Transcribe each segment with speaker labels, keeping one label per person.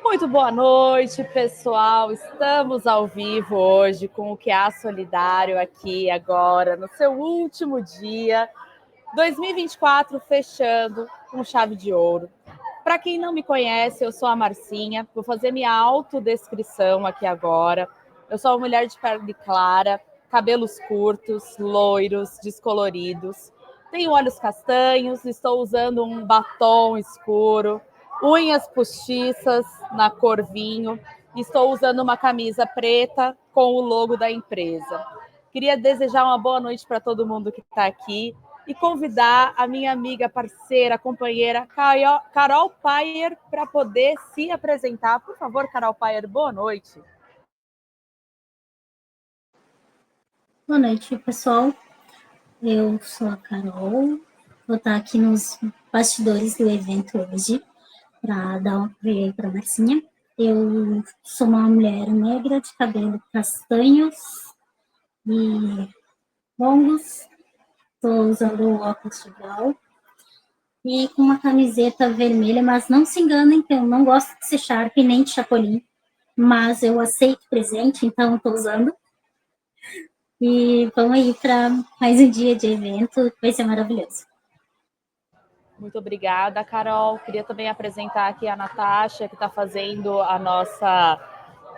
Speaker 1: Muito boa noite, pessoal. Estamos ao vivo hoje com o QA Solidário aqui agora, no seu último dia, 2024 fechando com chave de ouro. Para quem não me conhece, eu sou a Marcinha, vou fazer minha autodescrição aqui agora. Eu sou uma mulher de pele clara, cabelos curtos, loiros, descoloridos. Tenho olhos castanhos, estou usando um batom escuro, unhas postiças na cor vinho. Estou usando uma camisa preta com o logo da empresa. Queria desejar uma boa noite para todo mundo que está aqui e convidar a minha amiga, parceira, companheira, Carol Payer, para poder se apresentar. Por favor, Carol Payer, boa noite.
Speaker 2: Boa noite, pessoal. Eu sou a Carol, vou estar aqui nos bastidores do evento hoje para dar um apoio para a Marcinha. Eu sou uma mulher negra de cabelo castanhos e longos, estou usando o óculos de grau e com uma camiseta vermelha, mas não se enganem que eu não gosto de ser Sharp nem de Chapolin, mas eu aceito presente, então estou usando. E vamos aí para mais um dia de evento, vai ser maravilhoso.
Speaker 1: Muito obrigada, Carol. Queria também apresentar aqui a Natasha, que está fazendo a nossa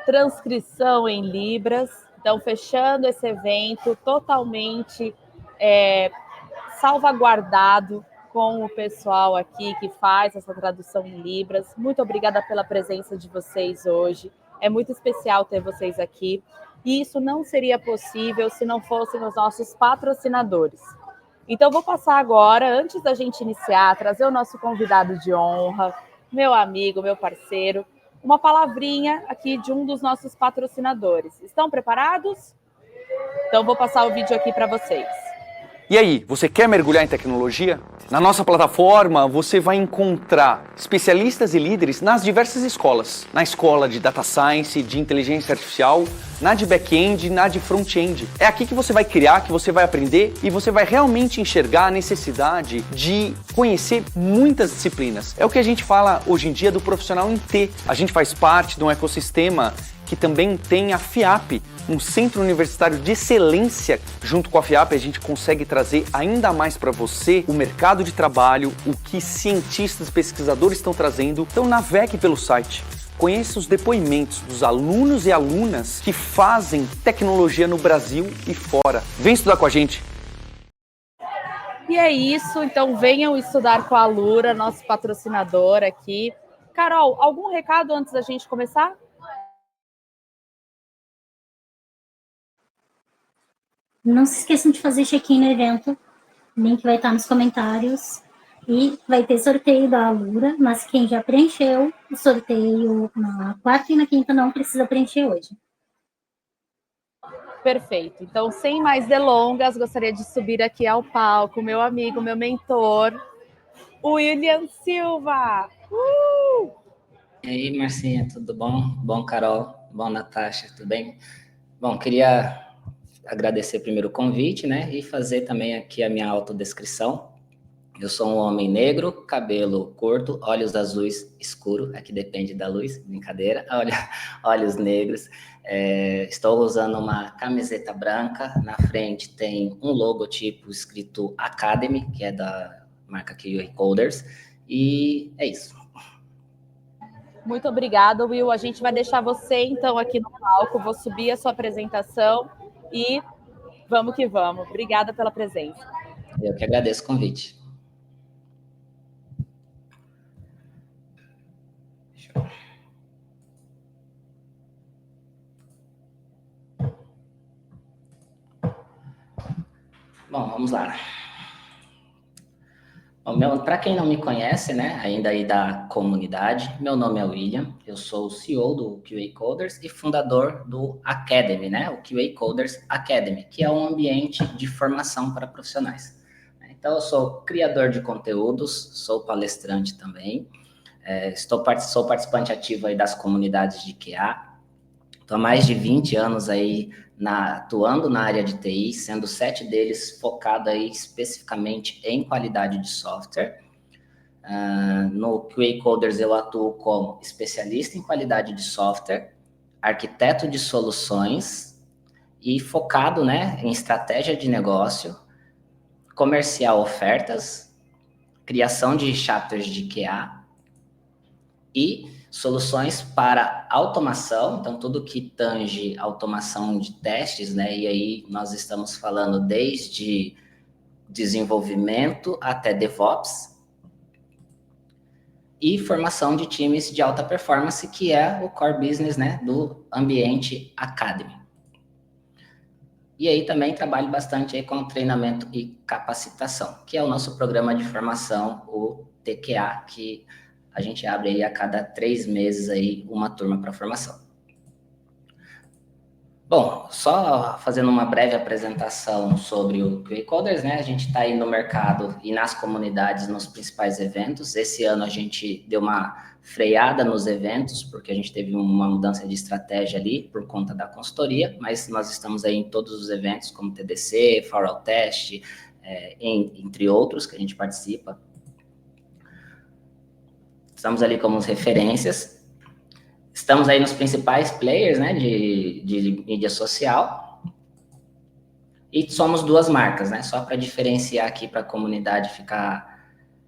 Speaker 1: transcrição em Libras. Então, fechando esse evento totalmente salvaguardado com o pessoal aqui que faz essa tradução em Libras. Muito obrigada pela presença de vocês hoje. É muito especial ter vocês aqui. E isso não seria possível se não fossem os nossos patrocinadores. Então, vou passar agora, antes da gente iniciar, trazer o nosso convidado de honra, meu amigo, meu parceiro, uma palavrinha aqui de um dos nossos patrocinadores. Estão preparados? Então, vou passar o vídeo aqui para vocês.
Speaker 3: E aí, você quer mergulhar em tecnologia? Na nossa plataforma, você vai encontrar especialistas e líderes nas diversas escolas. Na escola de Data Science, de Inteligência Artificial, na de Back-end, na de Front-end. É aqui que você vai criar, que você vai aprender e você vai realmente enxergar a necessidade de conhecer muitas disciplinas. É o que a gente fala hoje em dia do profissional em T. A gente faz parte de um ecossistema que também tem a FIAP, um centro universitário de excelência. Junto com a FIAP, a gente consegue trazer ainda mais para você o mercado de trabalho, o que cientistas, pesquisadores estão trazendo. Então navegue pelo site, conheça os depoimentos dos alunos e alunas que fazem tecnologia no Brasil e fora. Vem estudar com a gente!
Speaker 1: E é isso, então venham estudar com a Alura, nosso patrocinador aqui. Carol, algum recado antes da gente começar?
Speaker 2: Não se esqueçam de fazer check-in no evento, o link vai estar nos comentários. E vai ter sorteio da Alura, mas quem já preencheu o sorteio na quarta e na quinta não precisa preencher hoje.
Speaker 1: Perfeito. Então, sem mais delongas, gostaria de subir aqui ao palco meu amigo, meu mentor, William Silva.
Speaker 4: E aí, Marcinha, tudo bom? Bom, Carol? Bom, Natasha, tudo bem? Bom, queria agradecer primeiro o convite, né? E fazer também aqui a minha autodescrição. Eu sou um homem negro, cabelo curto, olhos azuis escuro, aqui depende da luz, brincadeira, olhos negros. Estou usando uma camiseta branca, na frente tem um logotipo escrito Academy, que é da marca QA Coders, e é isso.
Speaker 1: Muito obrigada, Will. A gente vai deixar você, então, aqui no palco. Vou subir a sua apresentação e vamos que vamos. Obrigada pela presença.
Speaker 4: Eu que agradeço o convite. Bom, vamos lá. Para quem não me conhece, né, ainda aí da comunidade, meu nome é William, eu sou o CEO do QA Coders e fundador do Academy, né, o QA Coders Academy, que é um ambiente de formação para profissionais. Então, eu sou criador de conteúdos, sou palestrante também, sou participante ativo aí das comunidades de QA, estou há mais de 20 anos aí atuando na área de TI, sendo 7 deles focado aí especificamente em qualidade de software. No QA Coders eu atuo como especialista em qualidade de software, arquiteto de soluções e focado, né, em estratégia de negócio, comercial ofertas, criação de chapters de QA e soluções para automação, então tudo que tange automação de testes, né, e aí nós estamos falando desde desenvolvimento até DevOps, e formação de times de alta performance, que é o core business, né, do Ambiente Academy. E aí também trabalho bastante aí com treinamento e capacitação, que é o nosso programa de formação, o TQA, que a gente abre aí a cada 3 meses aí uma turma para formação. Bom, só fazendo uma breve apresentação sobre o QA Coders, né? A gente está aí no mercado e nas comunidades, nos principais eventos. Esse ano a gente deu uma freada nos eventos, porque a gente teve uma mudança de estratégia ali por conta da consultoria, mas nós estamos aí em todos os eventos, como TDC, Foral Test, entre outros que a gente participa. Estamos ali como referências. Estamos aí nos principais players, né, de mídia social. E somos 2 marcas, né, só para diferenciar aqui para a comunidade ficar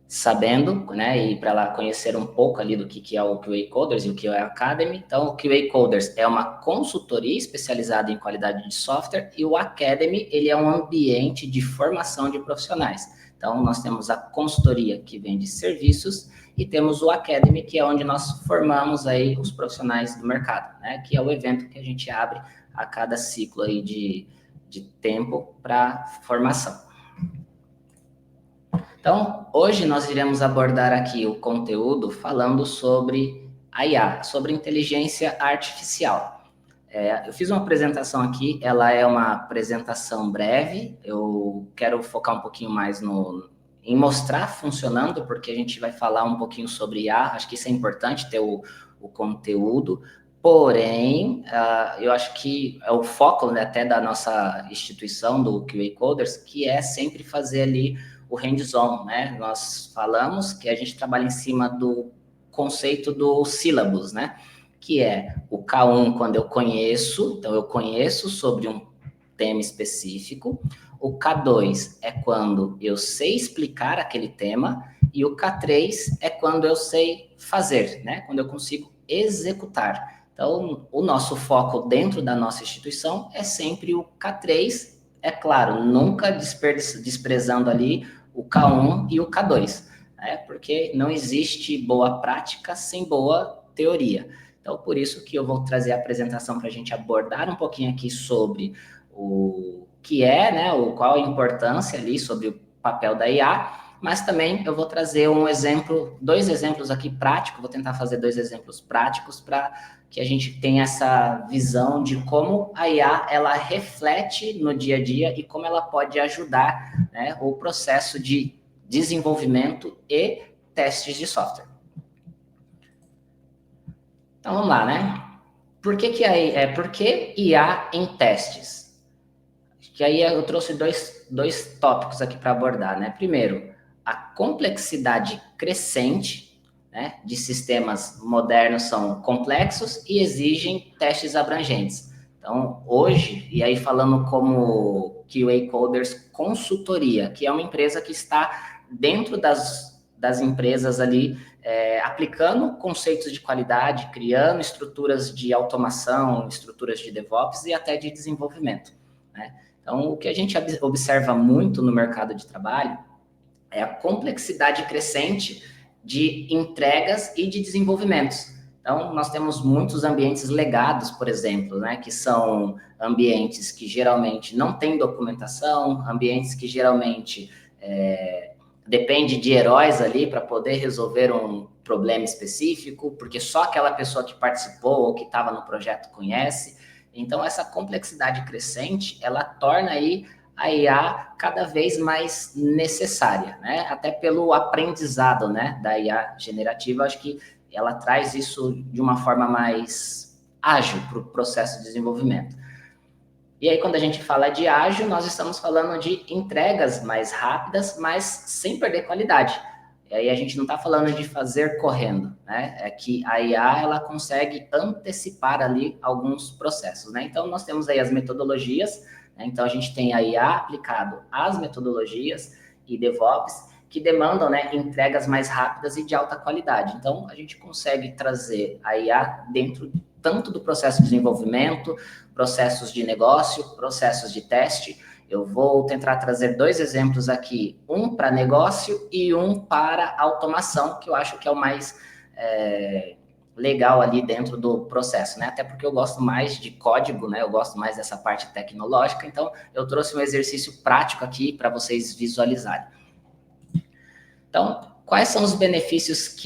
Speaker 4: sabendo, né, e para ela conhecer um pouco ali do que é o QA Coders e o que é a Academy. Então, o QA Coders é uma consultoria especializada em qualidade de software e o Academy, ele é um ambiente de formação de profissionais. Então, nós temos a consultoria que vende serviços e temos o Academy, que é onde nós formamos aí os profissionais do mercado, né? Que é o evento que a gente abre a cada ciclo aí de tempo para formação. Então, hoje nós iremos abordar aqui o conteúdo falando sobre a IA, sobre inteligência artificial. Eu fiz uma apresentação aqui, ela é uma apresentação breve, eu quero focar um pouquinho mais em mostrar funcionando, porque a gente vai falar um pouquinho sobre IA, acho que isso é importante, ter o conteúdo, porém, eu acho que é o foco, né, até da nossa instituição, do QA Coders, que é sempre fazer ali o hands-on, né? Nós falamos que a gente trabalha em cima do conceito do syllabus, né? Que é o K1 quando eu conheço, então eu conheço sobre um tema específico, o K2 é quando eu sei explicar aquele tema, e o K3 é quando eu sei fazer, né? Quando eu consigo executar. Então, o nosso foco dentro da nossa instituição é sempre o K3, é claro, nunca desprezando ali o K1 e o K2, né? Porque não existe boa prática sem boa teoria. Então, por isso que eu vou trazer a apresentação para a gente abordar um pouquinho aqui sobre o que é, né, qual a importância ali, sobre o papel da IA, mas também eu vou trazer 2 exemplos aqui práticos, vou tentar fazer 2 exemplos práticos para que a gente tenha essa visão de como a IA, ela reflete no dia a dia e como ela pode ajudar, né, o processo de desenvolvimento e testes de software. Então, vamos lá, né? Por que IA em testes? Que aí eu trouxe dois tópicos aqui para abordar, né? Primeiro, a complexidade crescente, né, de sistemas modernos são complexos e exigem testes abrangentes. Então, hoje, e aí falando como QA Coders Consultoria, que é uma empresa que está dentro das empresas ali, aplicando conceitos de qualidade, criando estruturas de automação, estruturas de DevOps e até de desenvolvimento, né? Então, o que a gente observa muito no mercado de trabalho é a complexidade crescente de entregas e de desenvolvimentos. Então, nós temos muitos ambientes legados, por exemplo, né, que são ambientes que geralmente não têm documentação, ambientes que geralmente depende de heróis ali para poder resolver um problema específico, porque só aquela pessoa que participou ou que estava no projeto conhece. Então, essa complexidade crescente, ela torna aí a IA cada vez mais necessária, né? Até pelo aprendizado, né, da IA generativa, acho que ela traz isso de uma forma mais ágil para o processo de desenvolvimento. E aí, quando a gente fala de ágil, nós estamos falando de entregas mais rápidas, mas sem perder qualidade. E aí a gente não está falando de fazer correndo, né? É que a IA, ela consegue antecipar ali alguns processos, né? Então, nós temos aí as metodologias, né? Então, a gente tem a IA aplicado às metodologias e DevOps, que demandam, né, entregas mais rápidas e de alta qualidade. Então, a gente consegue trazer a IA dentro tanto do processo de desenvolvimento, processos de negócio, processos de teste. Eu vou tentar trazer 2 exemplos aqui, um para negócio e um para automação, que eu acho que é o mais legal ali dentro do processo, né? Até porque eu gosto mais de código, né? Eu gosto mais dessa parte tecnológica, então eu trouxe um exercício prático aqui para vocês visualizarem. Então, quais são os benefícios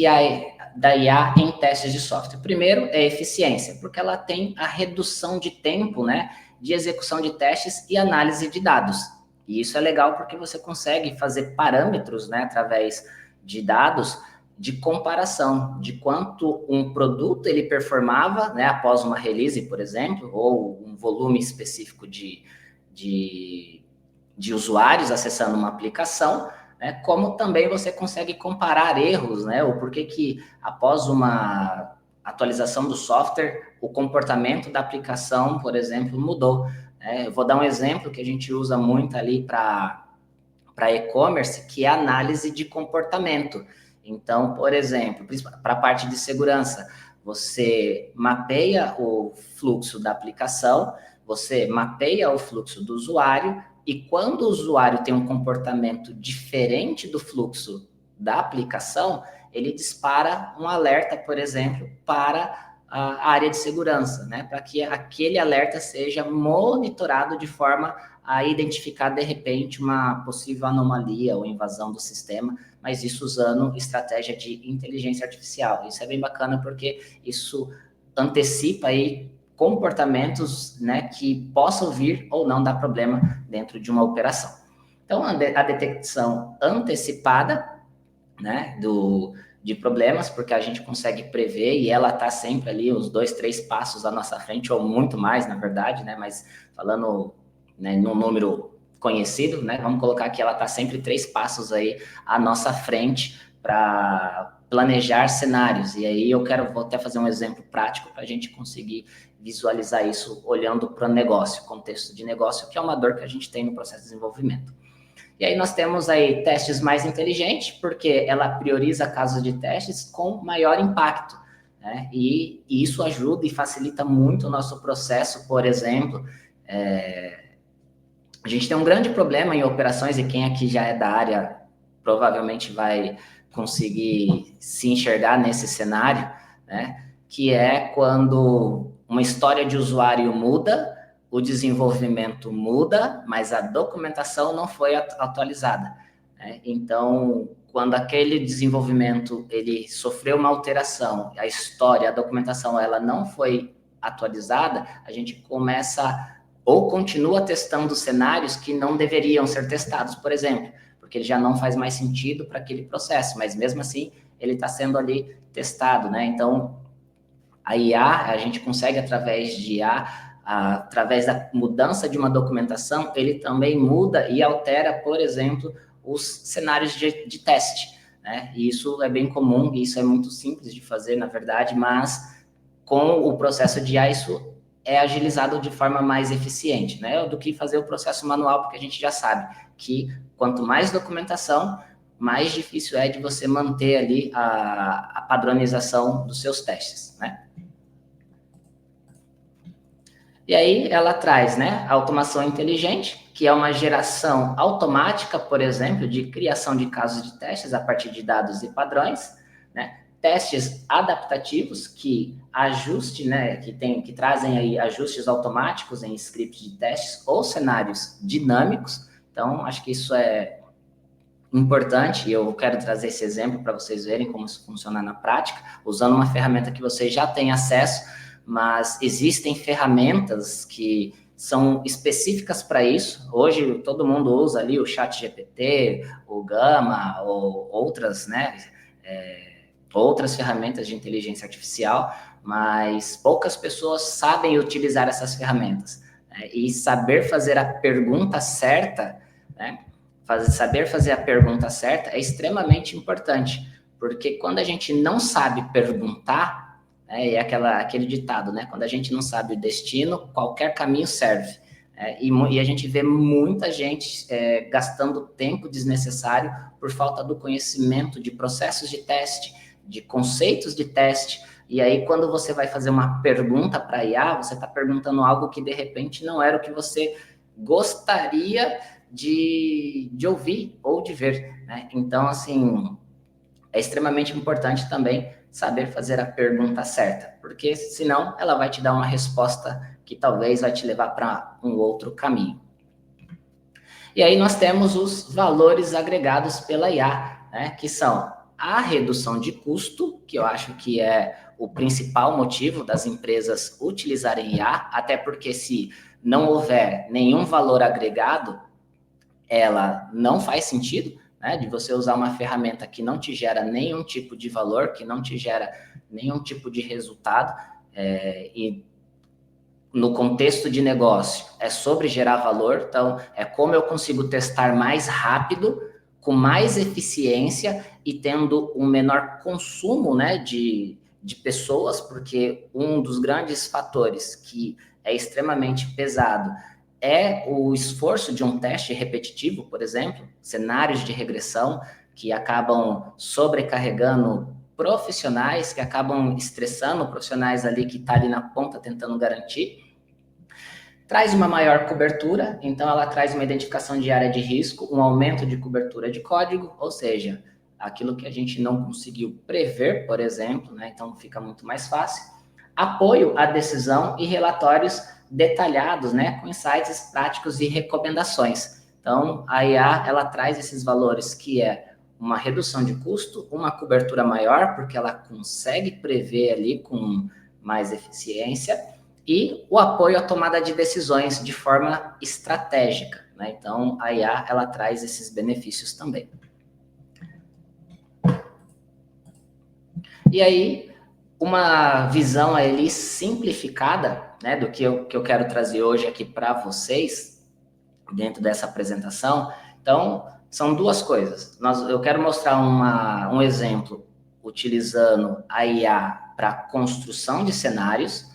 Speaker 4: da IA em testes de software? Primeiro é eficiência, porque ela tem a redução de tempo, né, de execução de testes e análise de dados. E isso é legal porque você consegue fazer parâmetros, né, através de dados de comparação, de quanto um produto ele performava, né, após uma release, por exemplo, ou um volume específico de usuários acessando uma aplicação, né, como também você consegue comparar erros, né, o porquê que após uma atualização do software, o comportamento da aplicação, por exemplo, mudou. Eu vou dar um exemplo que a gente usa muito ali para e-commerce, que é a análise de comportamento. Então, por exemplo, para a parte de segurança, você mapeia o fluxo da aplicação, você mapeia o fluxo do usuário, e quando o usuário tem um comportamento diferente do fluxo da aplicação, ele dispara um alerta, por exemplo, para a área de segurança, né? Para que aquele alerta seja monitorado de forma a identificar, de repente, uma possível anomalia ou invasão do sistema, mas isso usando estratégia de inteligência artificial. Isso é bem bacana porque isso antecipa aí comportamentos, né, que possam vir ou não dar problema dentro de uma operação. Então, a detecção antecipada, né, de problemas, porque a gente consegue prever e ela está sempre ali uns 2, 3 passos à nossa frente, ou muito mais, na verdade, né, mas falando, né, num número conhecido, né, vamos colocar que ela está sempre 3 passos aí à nossa frente para planejar cenários. E aí vou até fazer um exemplo prático para a gente conseguir visualizar isso olhando para o negócio, contexto de negócio, que é uma dor que a gente tem no processo de desenvolvimento. E aí nós temos aí testes mais inteligentes, porque ela prioriza casos de testes com maior impacto, né? E isso ajuda e facilita muito o nosso processo. Por exemplo, a gente tem um grande problema em operações, e quem aqui já é da área provavelmente vai conseguir se enxergar nesse cenário, né? Que é quando uma história de usuário muda, o desenvolvimento muda, mas a documentação não foi atualizada, né? Então, quando aquele desenvolvimento ele sofreu uma alteração, a história, a documentação, ela não foi atualizada, a gente começa ou continua testando cenários que não deveriam ser testados, por exemplo, porque ele já não faz mais sentido para aquele processo, mas mesmo assim ele está sendo ali testado, né? Então, a IA, a gente consegue através de IA, através da mudança de uma documentação, ele também muda e altera, por exemplo, os cenários de teste, né? E isso é bem comum, e isso é muito simples de fazer, na verdade, mas com o processo de IA, isso é agilizado de forma mais eficiente, né? Do que fazer o processo manual, porque a gente já sabe que quanto mais documentação, mais difícil é de você manter ali a padronização dos seus testes, né? E aí ela traz, né, a automação inteligente, que é uma geração automática, por exemplo, de criação de casos de testes a partir de dados e padrões, né? Testes adaptativos que né, que trazem aí ajustes automáticos em scripts de testes ou cenários dinâmicos. Então, acho que isso é importante, e eu quero trazer esse exemplo para vocês verem como isso funciona na prática, usando uma ferramenta que vocês já têm acesso, mas existem ferramentas que são específicas para isso. Hoje, todo mundo usa ali o ChatGPT, o Gama, ou outras, né, outras ferramentas de inteligência artificial, mas poucas pessoas sabem utilizar essas ferramentas, né? E saber fazer a pergunta certa, né, saber fazer a pergunta certa é extremamente importante, porque quando a gente não sabe perguntar, né, é aquele ditado, né? Quando a gente não sabe o destino, qualquer caminho serve. E a gente vê muita gente gastando tempo desnecessário por falta do conhecimento de processos de teste, de conceitos de teste. E aí, quando você vai fazer uma pergunta para a IA, você está perguntando algo que, de repente, não era o que você gostaria de ouvir ou de ver, né? Então, assim, é extremamente importante também saber fazer a pergunta certa, porque senão ela vai te dar uma resposta que talvez vai te levar para um outro caminho. E aí nós temos os valores agregados pela IA, né, que são a redução de custo, que eu acho que é o principal motivo das empresas utilizarem IA, até porque se não houver nenhum valor agregado, ela não faz sentido, né, de você usar uma ferramenta que não te gera nenhum tipo de valor, que não te gera nenhum tipo de resultado, e no contexto de negócio é sobre gerar valor, então é como eu consigo testar mais rápido, com mais eficiência e tendo um menor consumo, né, de pessoas, porque um dos grandes fatores que é extremamente pesado é o esforço de um teste repetitivo, por exemplo, cenários de regressão que acabam sobrecarregando profissionais, que acabam estressando profissionais ali que tá ali na ponta tentando garantir. Traz uma maior cobertura, então ela traz uma identificação de área de risco, um aumento de cobertura de código, ou seja, aquilo que a gente não conseguiu prever, por exemplo, né? Então fica muito mais fácil. Apoio à decisão e relatórios detalhados, né, com insights práticos e recomendações. Então, a IA, ela traz esses valores que é uma redução de custo, uma cobertura maior, porque ela consegue prever ali com mais eficiência, e o apoio à tomada de decisões de forma estratégica, né? Então, a IA, ela traz esses benefícios também. E aí, uma visão ali simplificada, né, do que eu quero trazer hoje aqui para vocês, dentro dessa apresentação. Então, são duas coisas. Eu quero mostrar um exemplo utilizando a IA para construção de cenários,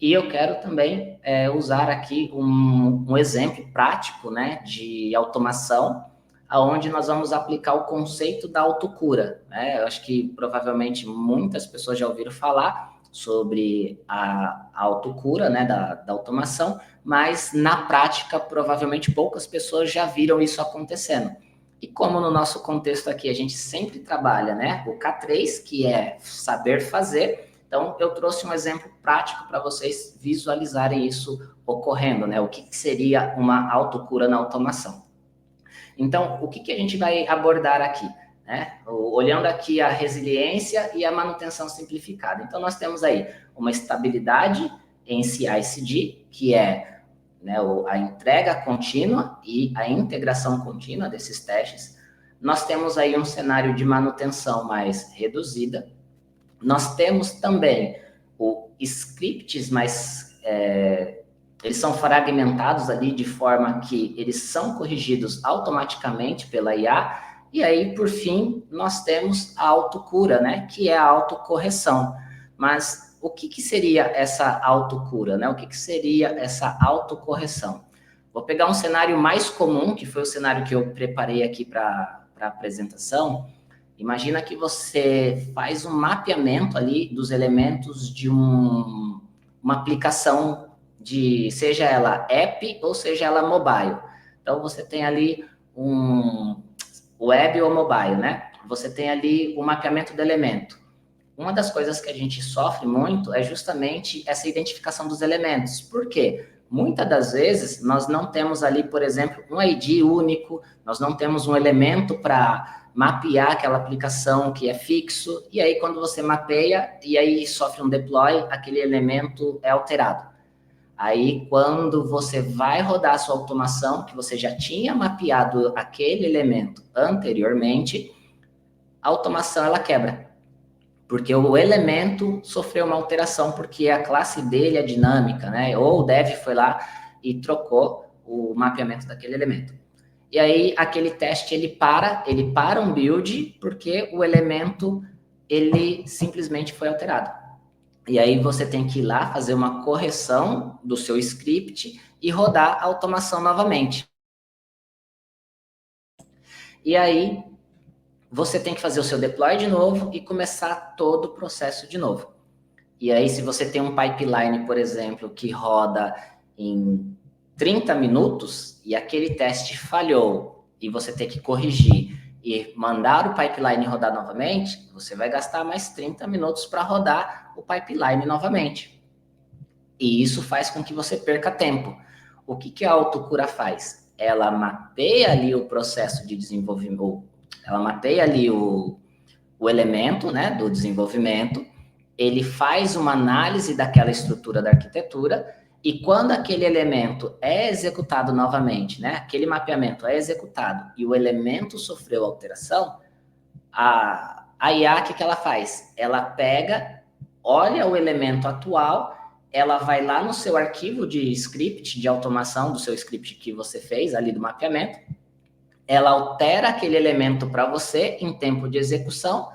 Speaker 4: e eu quero também usar aqui um exemplo prático, né, de automação, aonde nós vamos aplicar o conceito da autocura, né? Eu acho que provavelmente muitas pessoas já ouviram falar sobre a autocura, né, da automação, mas na prática provavelmente poucas pessoas já viram isso acontecendo. E como no nosso contexto aqui a gente sempre trabalha, né, o K3, que é saber fazer, então eu trouxe um exemplo prático para vocês visualizarem isso ocorrendo, né? O que seria uma autocura na automação. Então, o que a gente vai abordar aqui? Né? Olhando aqui a resiliência e a manutenção simplificada. Então, nós temos aí uma estabilidade em CI/CD, que é, né, a entrega contínua e a integração contínua desses testes. Nós temos aí um cenário de manutenção mais reduzida. Nós temos também o scripts mais... eles são fragmentados ali de forma que eles são corrigidos automaticamente pela IA. E aí, por fim, nós temos a autocura, né? Que é a autocorreção. Mas o que seria essa autocura, né? O que seria essa autocorreção? Vou pegar um cenário mais comum, que foi o cenário que eu preparei aqui para a apresentação. Imagina que você faz um mapeamento ali dos elementos de uma aplicação, seja ela app ou seja ela mobile. Então, você tem ali um web ou mobile, né? Você tem ali o mapeamento do elemento. Uma das coisas que a gente sofre muito é justamente essa identificação dos elementos. Por quê? Muitas das vezes, nós não temos ali, por exemplo, um ID único, nós não temos um elemento para mapear aquela aplicação que é fixo, e aí quando você mapeia, e aí sofre um deploy, aquele elemento é alterado. Aí, quando você vai rodar a sua automação, que você já tinha mapeado aquele elemento anteriormente, a automação, ela quebra. Porque o elemento sofreu uma alteração, porque a classe dele é dinâmica, né? Ou o dev foi lá e trocou o mapeamento daquele elemento. e aí aquele teste ele para um build, porque o elemento ele simplesmente foi alterado. E aí você tem que ir lá fazer uma correção do seu script e rodar a automação novamente. E aí você tem que fazer o seu deploy de novo e começar todo o processo de novo. E aí, se você tem um pipeline, por exemplo, que roda em 30 minutos e aquele teste falhou e você tem que corrigir e mandar o pipeline rodar novamente, você vai gastar mais 30 minutos para rodar o pipeline novamente. E isso faz com que você perca tempo. O que a autocura faz? Ela mapeia ali o processo de desenvolvimento, ela mapeia ali o elemento, né, do desenvolvimento, ele faz uma análise daquela estrutura da arquitetura, e quando aquele elemento é executado novamente, né, aquele mapeamento é executado e o elemento sofreu alteração, a IA, o que ela faz? Ela pega, olha o elemento atual, ela vai lá no seu arquivo de script, de automação do seu script que você fez ali do mapeamento, ela altera aquele elemento para você em tempo de execução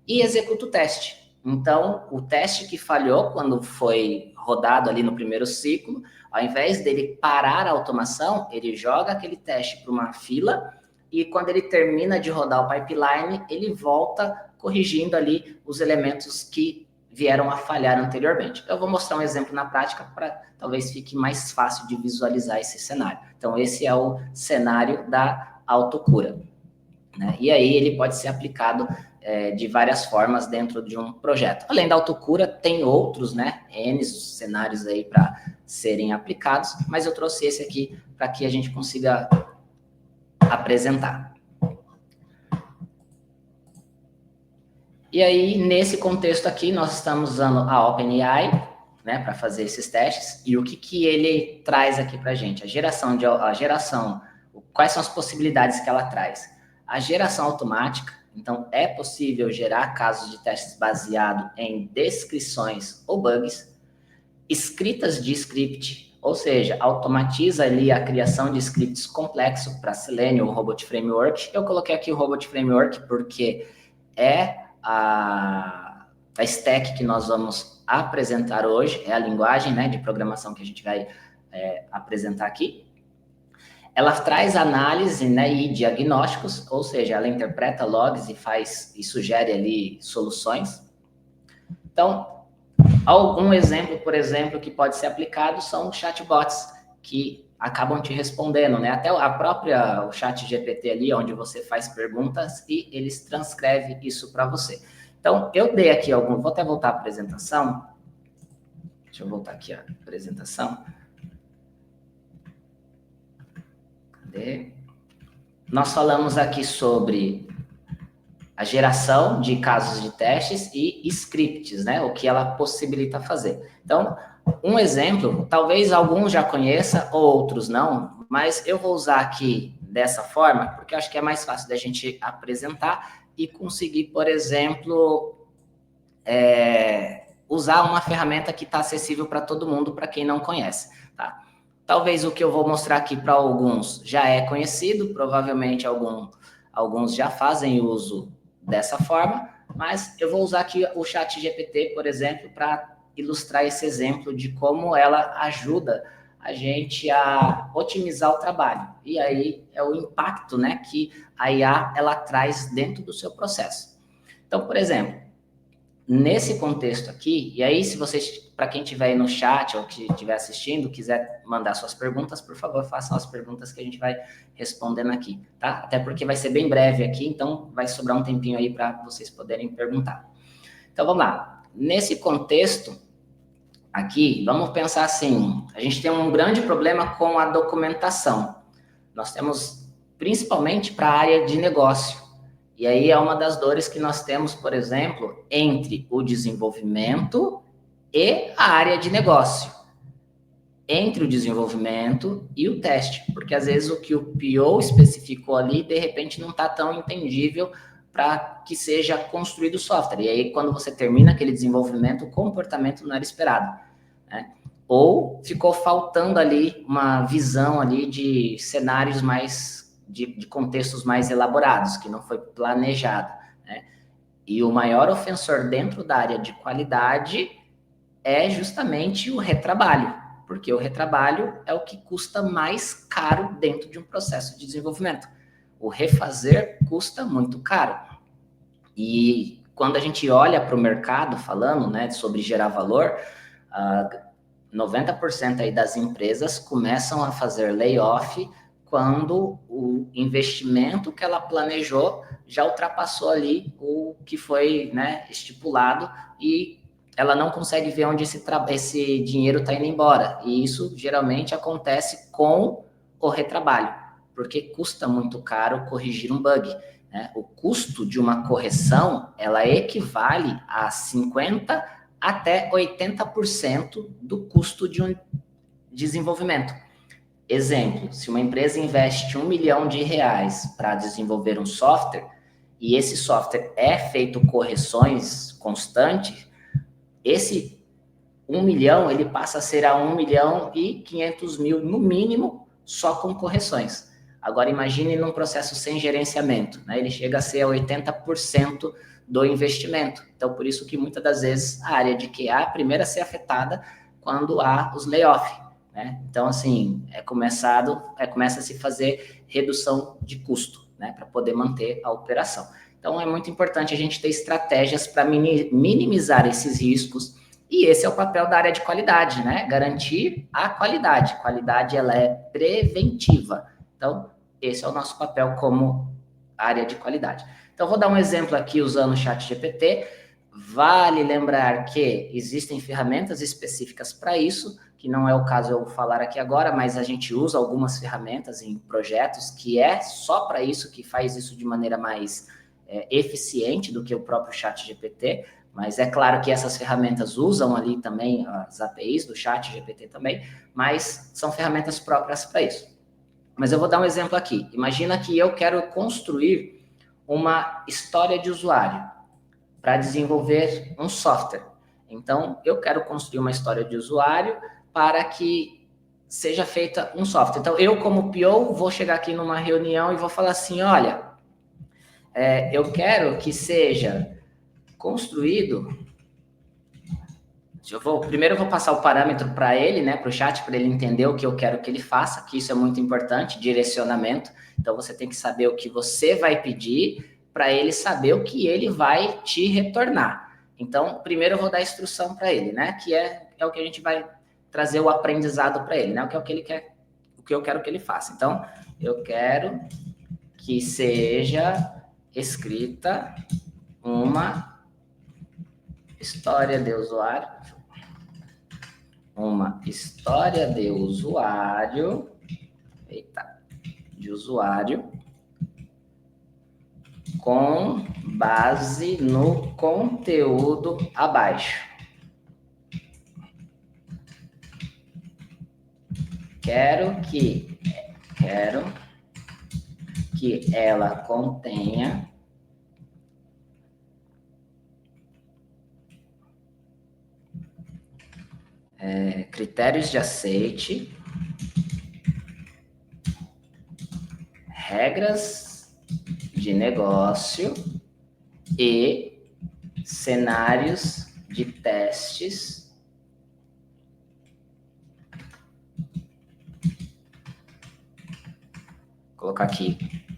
Speaker 4: e executa o teste. Então, o teste que falhou quando foi rodado ali no primeiro ciclo, ao invés dele parar a automação, ele joga aquele teste para uma fila e quando ele termina de rodar o pipeline, ele volta corrigindo ali os elementos que vieram a falhar anteriormente. Eu vou mostrar um exemplo na prática para talvez fique mais fácil de visualizar esse cenário. Então, esse é o cenário da autocura, né? E aí ele pode ser aplicado de várias formas dentro de um projeto. Além da autocura, tem outros, né, N cenários aí para serem aplicados, mas eu trouxe esse aqui para que a gente consiga apresentar. E aí, nesse contexto aqui, nós estamos usando a OpenAI, né, para fazer esses testes, e o que ele traz aqui para a gente? Quais são as possibilidades que ela traz? A geração automática, então é possível gerar casos de testes baseado em descrições ou bugs, escritas de script, ou seja, automatiza ali a criação de scripts complexos para Selenium ou Robot Framework. Eu coloquei aqui o Robot Framework porque é a stack que nós vamos apresentar hoje, é a linguagem, né, de programação que a gente vai apresentar aqui. Ela traz análise, né, e diagnósticos, ou seja, ela interpreta logs e sugere ali soluções. Então, algum exemplo, por exemplo, que pode ser aplicado são chatbots, que acabam te respondendo, né? Até o chat GPT ali, onde você faz perguntas e eles transcrevem isso para você. Então, eu dei aqui vou até voltar à apresentação. Deixa eu voltar aqui a apresentação. Cadê? Nós falamos aqui sobre a geração de casos de testes e scripts, né? O que ela possibilita fazer. Então, um exemplo, talvez alguns já conheçam, outros não, mas eu vou usar aqui dessa forma, porque eu acho que é mais fácil da gente apresentar e conseguir, por exemplo, usar uma ferramenta que está acessível para todo mundo, para quem não conhece, tá? Talvez o que eu vou mostrar aqui para alguns já é conhecido, provavelmente alguns já fazem uso dessa forma, mas eu vou usar aqui o ChatGPT, por exemplo, para ilustrar esse exemplo de como ela ajuda a gente a otimizar o trabalho. E aí é o impacto, né, que a IA ela traz dentro do seu processo. Então, por exemplo, nesse contexto aqui, e aí se vocês, para quem estiver aí no chat ou que estiver assistindo, quiser mandar suas perguntas, por favor, façam as perguntas que a gente vai respondendo aqui, tá? Até porque vai ser bem breve aqui, então vai sobrar um tempinho aí para vocês poderem perguntar. Então, vamos lá. Nesse contexto aqui, vamos pensar assim, a gente tem um grande problema com a documentação. Nós temos, principalmente para a área de negócio. E aí é uma das dores que nós temos, por exemplo, entre o desenvolvimento e a área de negócio. Entre o desenvolvimento e o teste. Porque às vezes o que o PO especificou ali, de repente não está tão entendível para que seja construído o software. E aí, quando você termina aquele desenvolvimento, o comportamento não era esperado, né? Ou ficou faltando ali uma visão ali de cenários mais de contextos mais elaborados, que não foi planejado, né? E o maior ofensor dentro da área de qualidade é justamente o retrabalho, porque o retrabalho é o que custa mais caro dentro de um processo de desenvolvimento. O refazer custa muito caro. E quando a gente olha para o mercado, falando, né, sobre gerar valor, 90% aí das empresas começam a fazer layoff quando o investimento que ela planejou já ultrapassou ali o que foi, né, estipulado, e ela não consegue ver onde esse dinheiro está indo embora. E isso geralmente acontece com o retrabalho, porque custa muito caro corrigir um bug, né? O custo de uma correção, ela equivale a 50% até 80% do custo de um desenvolvimento. Exemplo, se uma empresa investe R$1 milhão para desenvolver um software, e esse software é feito correções constantes, esse 1 milhão, ele passa a ser a 1.500.000 no mínimo, só com correções. Agora, imagine num processo sem gerenciamento, né? Ele chega a ser a 80% do investimento. Então, por isso que muitas das vezes a área de QA é a primeira a ser afetada quando há os layoffs, né? Então, assim, começa a se fazer redução de custo, né, para poder manter a operação. Então, é muito importante a gente ter estratégias para minimizar esses riscos, e esse é o papel da área de qualidade, né? Garantir a qualidade. Qualidade, ela é preventiva. Então, esse é o nosso papel como área de qualidade. Então, vou dar um exemplo aqui usando o ChatGPT. Vale lembrar que existem ferramentas específicas para isso, que não é o caso eu falar aqui agora, mas a gente usa algumas ferramentas em projetos que é só para isso, que faz isso de maneira mais eficiente do que o próprio ChatGPT. Mas é claro que essas ferramentas usam ali também as APIs do ChatGPT também, mas são ferramentas próprias para isso. Mas eu vou dar um exemplo aqui. Imagina que eu quero construir uma história de usuário para desenvolver um software. Então, eu quero construir uma história de usuário para que seja feita um software. Então, eu como PO vou chegar aqui numa reunião e vou falar assim, olha, eu quero que seja construído... Primeiro eu vou passar o parâmetro para ele, né, para o chat, para ele entender o que eu quero que ele faça, que isso é muito importante, direcionamento. Então, você tem que saber o que você vai pedir para ele saber o que ele vai te retornar. Então, primeiro eu vou dar a instrução para ele, né, que é o que a gente vai trazer o aprendizado para ele, né, o que ele quer, o que eu quero que ele faça. Então, eu quero que seja escrita uma história de usuário, de usuário, com base no conteúdo abaixo. Quero que ela contenha critérios de aceite, regras de negócio e cenários de testes colocar aqui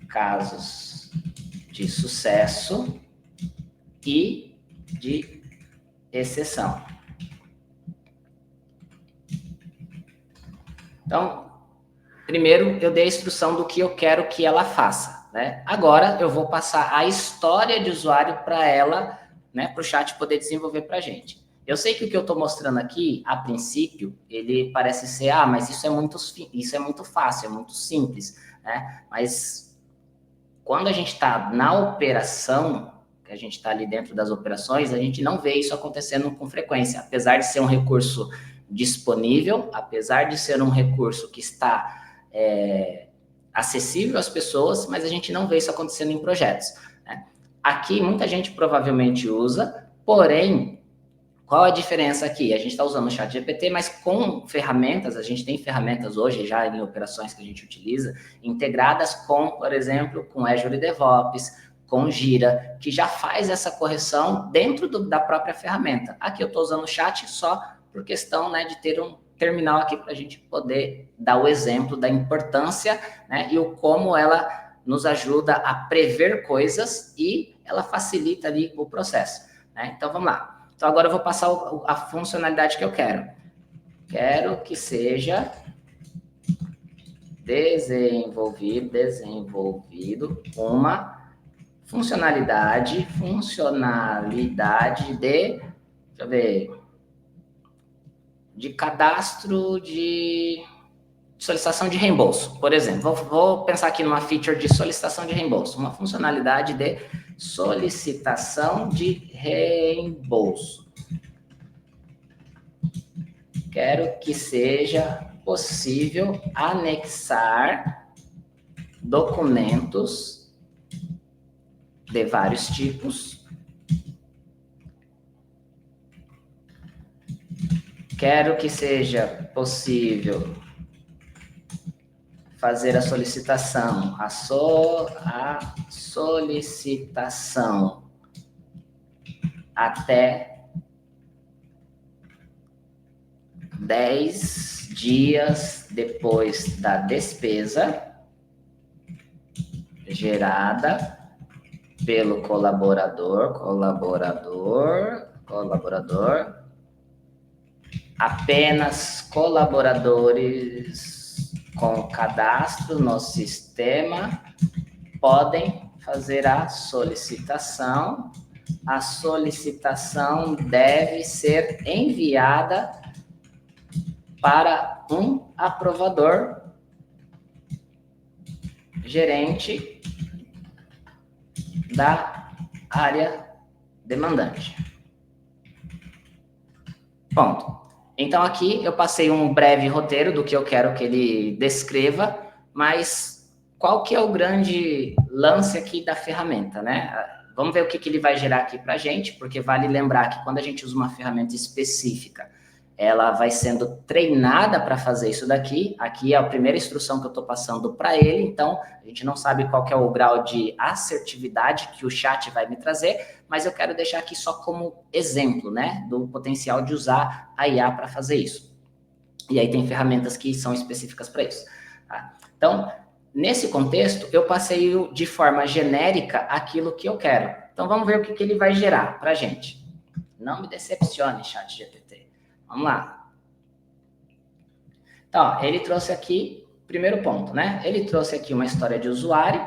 Speaker 4: casos de sucesso e de exceção. Então, primeiro eu dei a instrução do que eu quero que ela faça, né? Agora eu vou passar a história de usuário para ela, né, para o chat poder desenvolver para a gente. Eu sei que o que eu estou mostrando aqui, a princípio, ele parece ser, mas isso é muito fácil, é muito simples, né? Mas quando a gente está na operação, que a gente está ali dentro das operações, a gente não vê isso acontecendo com frequência, apesar de ser um recurso disponível, apesar de ser um recurso que está acessível às pessoas, mas a gente não vê isso acontecendo em projetos, né? Aqui muita gente provavelmente usa, porém, qual a diferença aqui? A gente está usando o ChatGPT, mas com ferramentas, a gente tem ferramentas hoje já em operações que a gente utiliza, integradas com, por exemplo, com Azure DevOps, com Jira, que já faz essa correção dentro da própria ferramenta. Aqui eu estou usando o chat só por questão, né, de ter um terminal aqui para a gente poder dar o exemplo da importância, né, e o como ela nos ajuda a prever coisas e ela facilita ali o processo, né? Então, vamos lá. Então, agora eu vou passar a funcionalidade que eu quero. Quero que seja desenvolvido uma funcionalidade de, deixa eu ver, de cadastro de solicitação de reembolso, por exemplo. Vou pensar aqui numa feature de solicitação de reembolso, uma funcionalidade de solicitação de reembolso. Quero que seja possível anexar documentos de vários tipos. Quero que seja possível fazer a solicitação, a solicitação até 10 dias depois da despesa gerada pelo colaborador, apenas colaboradores com cadastro no sistema podem fazer a solicitação. A solicitação deve ser enviada para um aprovador gerente da área demandante. Ponto. Então, aqui eu passei um breve roteiro do que eu quero que ele descreva, mas qual que é o grande lance aqui da ferramenta, né? Vamos ver o que ele vai gerar aqui para a gente, porque vale lembrar que quando a gente usa uma ferramenta específica, ela vai sendo treinada para fazer isso daqui. Aqui é a primeira instrução que eu estou passando para ele, então a gente não sabe qual que é o grau de assertividade que o chat vai me trazer, mas eu quero deixar aqui só como exemplo, né, do potencial de usar a IA para fazer isso. E aí tem ferramentas que são específicas para isso. Tá? Então, nesse contexto, eu passei de forma genérica aquilo que eu quero. Então, vamos ver o que ele vai gerar para a gente. Não me decepcione, ChatGPT. Vamos lá. Então, ó, ele trouxe aqui, primeiro ponto, né? Ele trouxe aqui uma história de usuário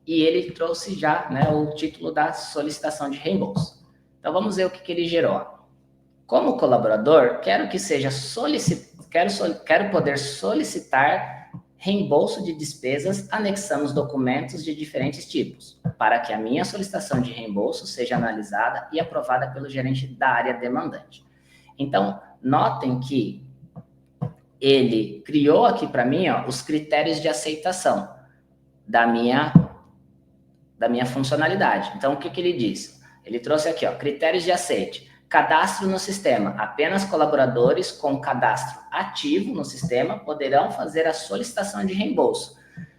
Speaker 4: e ele trouxe já, né, o título da solicitação de reembolso. Então, vamos ver o que ele gerou. Como colaborador, quero que seja quero poder solicitar reembolso de despesas anexando os documentos de diferentes tipos, para que a minha solicitação de reembolso seja analisada e aprovada pelo gerente da área demandante. Então, notem que ele criou aqui para mim, ó, os critérios de aceitação da minha funcionalidade. Então, o que ele diz? Ele trouxe aqui, ó, critérios de aceite. Cadastro no sistema. Apenas colaboradores com cadastro ativo no sistema poderão fazer a solicitação de reembolso.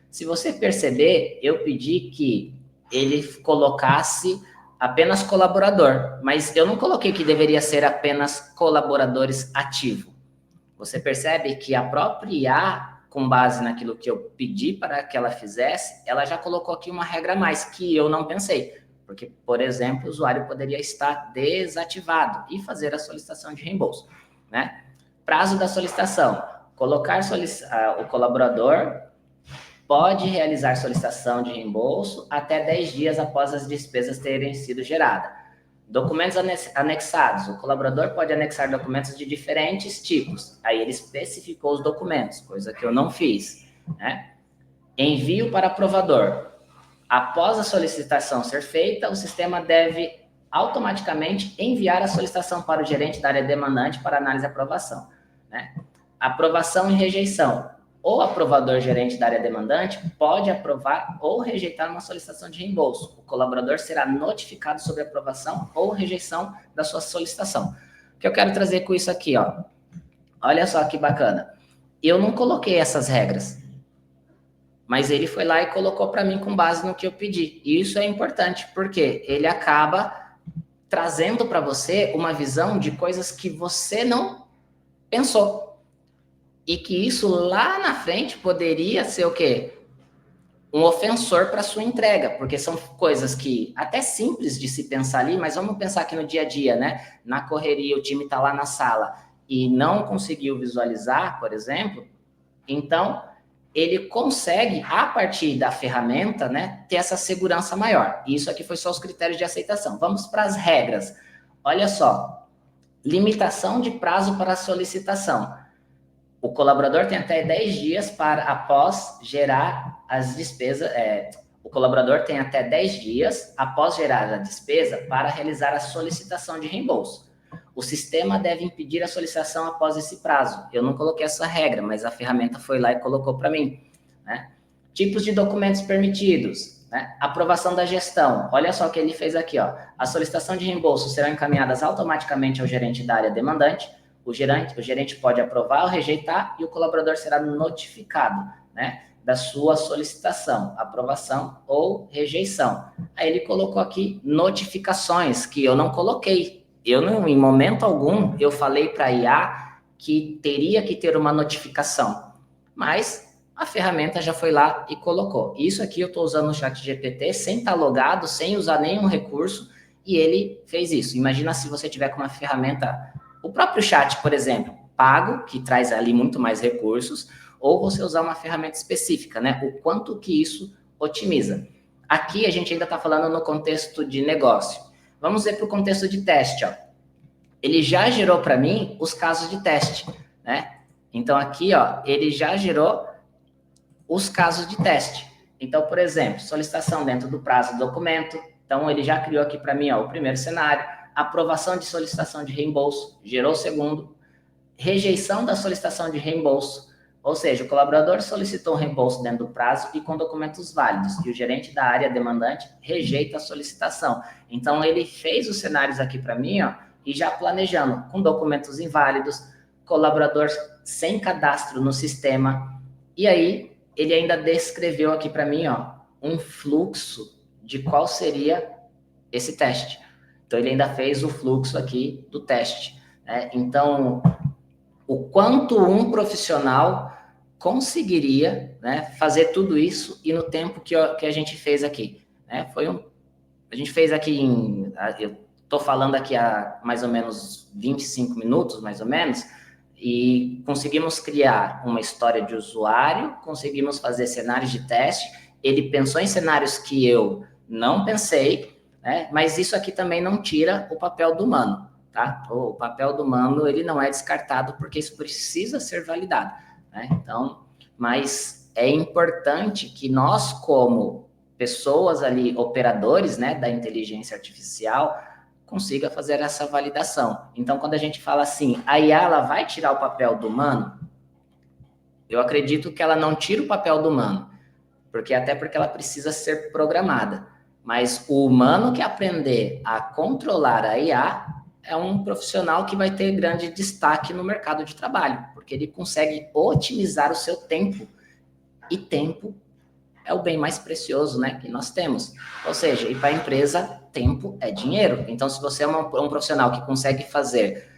Speaker 4: Se você perceber, eu pedi que ele colocasse apenas colaborador, mas eu não coloquei que deveria ser apenas colaboradores ativo. Você percebe que a própria IA, com base naquilo que eu pedi para que ela fizesse, ela já colocou aqui uma regra a mais, que eu não pensei. Porque, por exemplo, o usuário poderia estar desativado e fazer a solicitação de reembolso, né? Prazo da solicitação. O colaborador pode realizar solicitação de reembolso até 10 dias após as despesas terem sido geradas. Documentos anexados. O colaborador pode anexar documentos de diferentes tipos. Aí ele especificou os documentos, coisa que eu não fiz, né? Envio para aprovador. Após a solicitação ser feita, o sistema deve automaticamente enviar a solicitação para o gerente da área demandante para análise e aprovação, né? Aprovação e rejeição. O aprovador gerente da área demandante pode aprovar ou rejeitar uma solicitação de reembolso. O colaborador será notificado sobre a aprovação ou rejeição da sua solicitação. O que eu quero trazer com isso aqui, ó. Olha só que bacana. Eu não coloquei essas regras, mas ele foi lá e colocou para mim com base no que eu pedi. E isso é importante, porque ele acaba trazendo para você uma visão de coisas que você não pensou. E que isso lá na frente poderia ser o quê? Um ofensor para sua entrega, porque são coisas que até simples de se pensar ali, mas vamos pensar aqui no dia a dia, né? Na correria, o time está lá na sala e não conseguiu visualizar, por exemplo, então ele consegue, a partir da ferramenta, né, ter essa segurança maior. Isso aqui foi só os critérios de aceitação. Vamos para as regras. Olha só, limitação de prazo para solicitação. O colaborador tem até 10 dias para, após gerar as despesas, o colaborador tem até 10 dias após gerar a despesa para realizar a solicitação de reembolso. O sistema deve impedir a solicitação após esse prazo. Eu não coloquei essa regra, mas a ferramenta foi lá e colocou para mim, né? Tipos de documentos permitidos, né? Aprovação da gestão. Olha só o que ele fez aqui, ó. A solicitação de reembolso serão encaminhadas automaticamente ao gerente da área demandante. O gerente pode aprovar ou rejeitar e o colaborador será notificado, né, da sua solicitação, aprovação ou rejeição. Aí ele colocou aqui notificações, que eu não coloquei. Eu não, em momento algum, eu falei para a IA que teria que ter uma notificação, mas a ferramenta já foi lá e colocou. Isso aqui eu estou usando o ChatGPT sem estar logado, sem usar nenhum recurso, e ele fez isso. Imagina se você tiver com uma ferramenta, o próprio chat, por exemplo, pago, que traz ali muito mais recursos, ou você usar uma ferramenta específica, né? O quanto que isso otimiza. Aqui a gente ainda está falando no contexto de negócio. Vamos ver para o contexto de teste, ó. Ele já gerou para mim os casos de teste, né? Então aqui, ó, ele já gerou os casos de teste. Então, por exemplo, solicitação dentro do prazo do documento. Então, ele já criou aqui para mim, ó, o primeiro cenário. Aprovação de solicitação de reembolso, gerou o segundo. Rejeição da solicitação de reembolso, ou seja, o colaborador solicitou um reembolso dentro do prazo e com documentos válidos, e o gerente da área demandante rejeita a solicitação. Então, ele fez os cenários aqui para mim, ó, e já planejando, com documentos inválidos, colaborador sem cadastro no sistema, e aí ele ainda descreveu aqui para mim, ó, um fluxo de qual seria esse teste. Então, ele ainda fez o fluxo aqui do teste, né? Então, o quanto um profissional conseguiria, né, fazer tudo isso e no tempo que a gente fez aqui, né? A gente fez aqui eu estou falando aqui há mais ou menos 25 minutos, mais ou menos, e conseguimos criar uma história de usuário, conseguimos fazer cenários de teste, ele pensou em cenários que eu não pensei, né? Mas isso aqui também não tira o papel do humano. Tá? O papel do humano, ele não é descartado porque isso precisa ser validado, né? Então, mas é importante que nós, como pessoas ali, operadores, né, da inteligência artificial, consiga fazer essa validação. Então, quando a gente fala assim, a IA, ela vai tirar o papel do humano, eu acredito que ela não tira o papel do humano, porque ela precisa ser programada. Mas o humano que aprender a controlar a IA é um profissional que vai ter grande destaque no mercado de trabalho, porque ele consegue otimizar o seu tempo, e tempo é o bem mais precioso, né, que nós temos. Ou seja, e para a empresa, tempo é dinheiro. Então, se você é um profissional que consegue fazer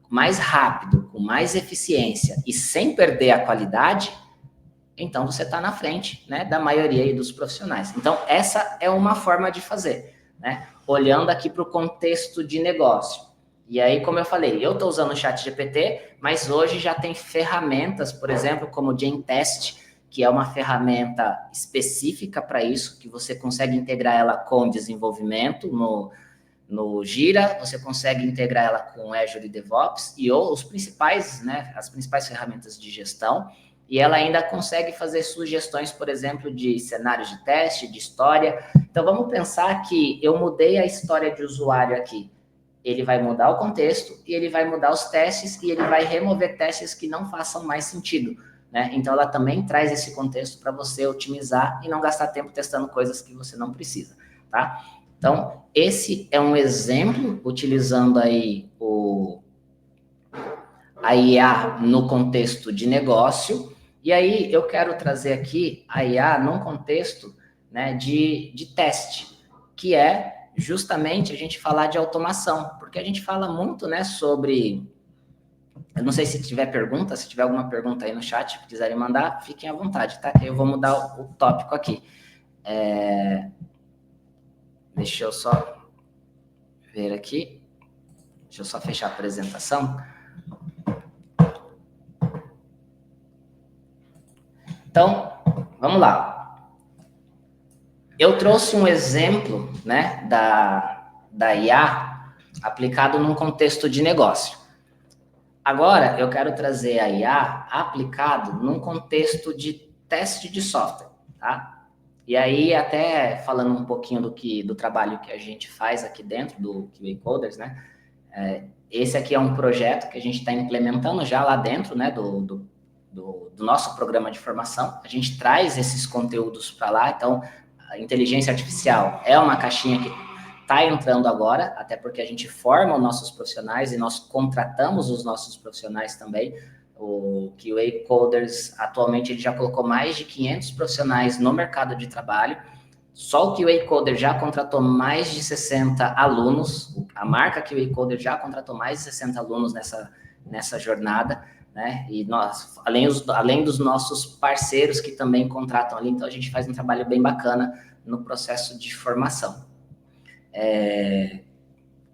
Speaker 4: mais rápido, com mais eficiência e sem perder a qualidade, então você está na frente, né, da maioria dos profissionais. Então, essa é uma forma de fazer, né? Olhando aqui para o contexto de negócio. E aí, como eu falei, eu estou usando o ChatGPT, mas hoje já tem ferramentas, por exemplo, como o GenTest, que é uma ferramenta específica para isso, que você consegue integrar ela com desenvolvimento no Gira, você consegue integrar ela com Azure DevOps e os principais, né, as principais ferramentas de gestão. E ela ainda consegue fazer sugestões, por exemplo, de cenários de teste, de história. Então, vamos pensar que eu mudei a história de usuário aqui. Ele vai mudar o contexto, e ele vai mudar os testes, e ele vai remover testes que não façam mais sentido, né? Então, ela também traz esse contexto para você otimizar e não gastar tempo testando coisas que você não precisa, tá? Então, esse é um exemplo, utilizando aí a IA no contexto de negócio, e aí eu quero trazer aqui a IA num contexto, né, de teste, que é justamente a gente falar de automação, porque a gente fala muito, né, sobre... Eu não sei se tiver pergunta, se tiver alguma pergunta aí no chat, se quiserem mandar, fiquem à vontade, tá? Que eu vou mudar o tópico aqui. Deixa eu só ver aqui. Deixa eu só fechar a apresentação. Então, vamos lá. Eu trouxe um exemplo, né, da IA aplicado num contexto de negócio. Agora, eu quero trazer a IA aplicado num contexto de teste de software, tá? E aí, até falando um pouquinho do trabalho que a gente faz aqui dentro do QA Coders, né? Esse aqui é um projeto que a gente está implementando já lá dentro, né, do nosso programa de formação. A gente traz esses conteúdos para lá, então a inteligência artificial é uma caixinha que está entrando agora, até porque a gente forma os nossos profissionais e nós contratamos os nossos profissionais também. O QA Coders, atualmente, ele já colocou mais de 500 profissionais no mercado de trabalho. Só o QA Coder já contratou mais de 60 alunos, a marca QA Coder já contratou mais de 60 alunos nessa jornada, né? E nós, além dos nossos parceiros que também contratam ali, então a gente faz um trabalho bem bacana no processo de formação.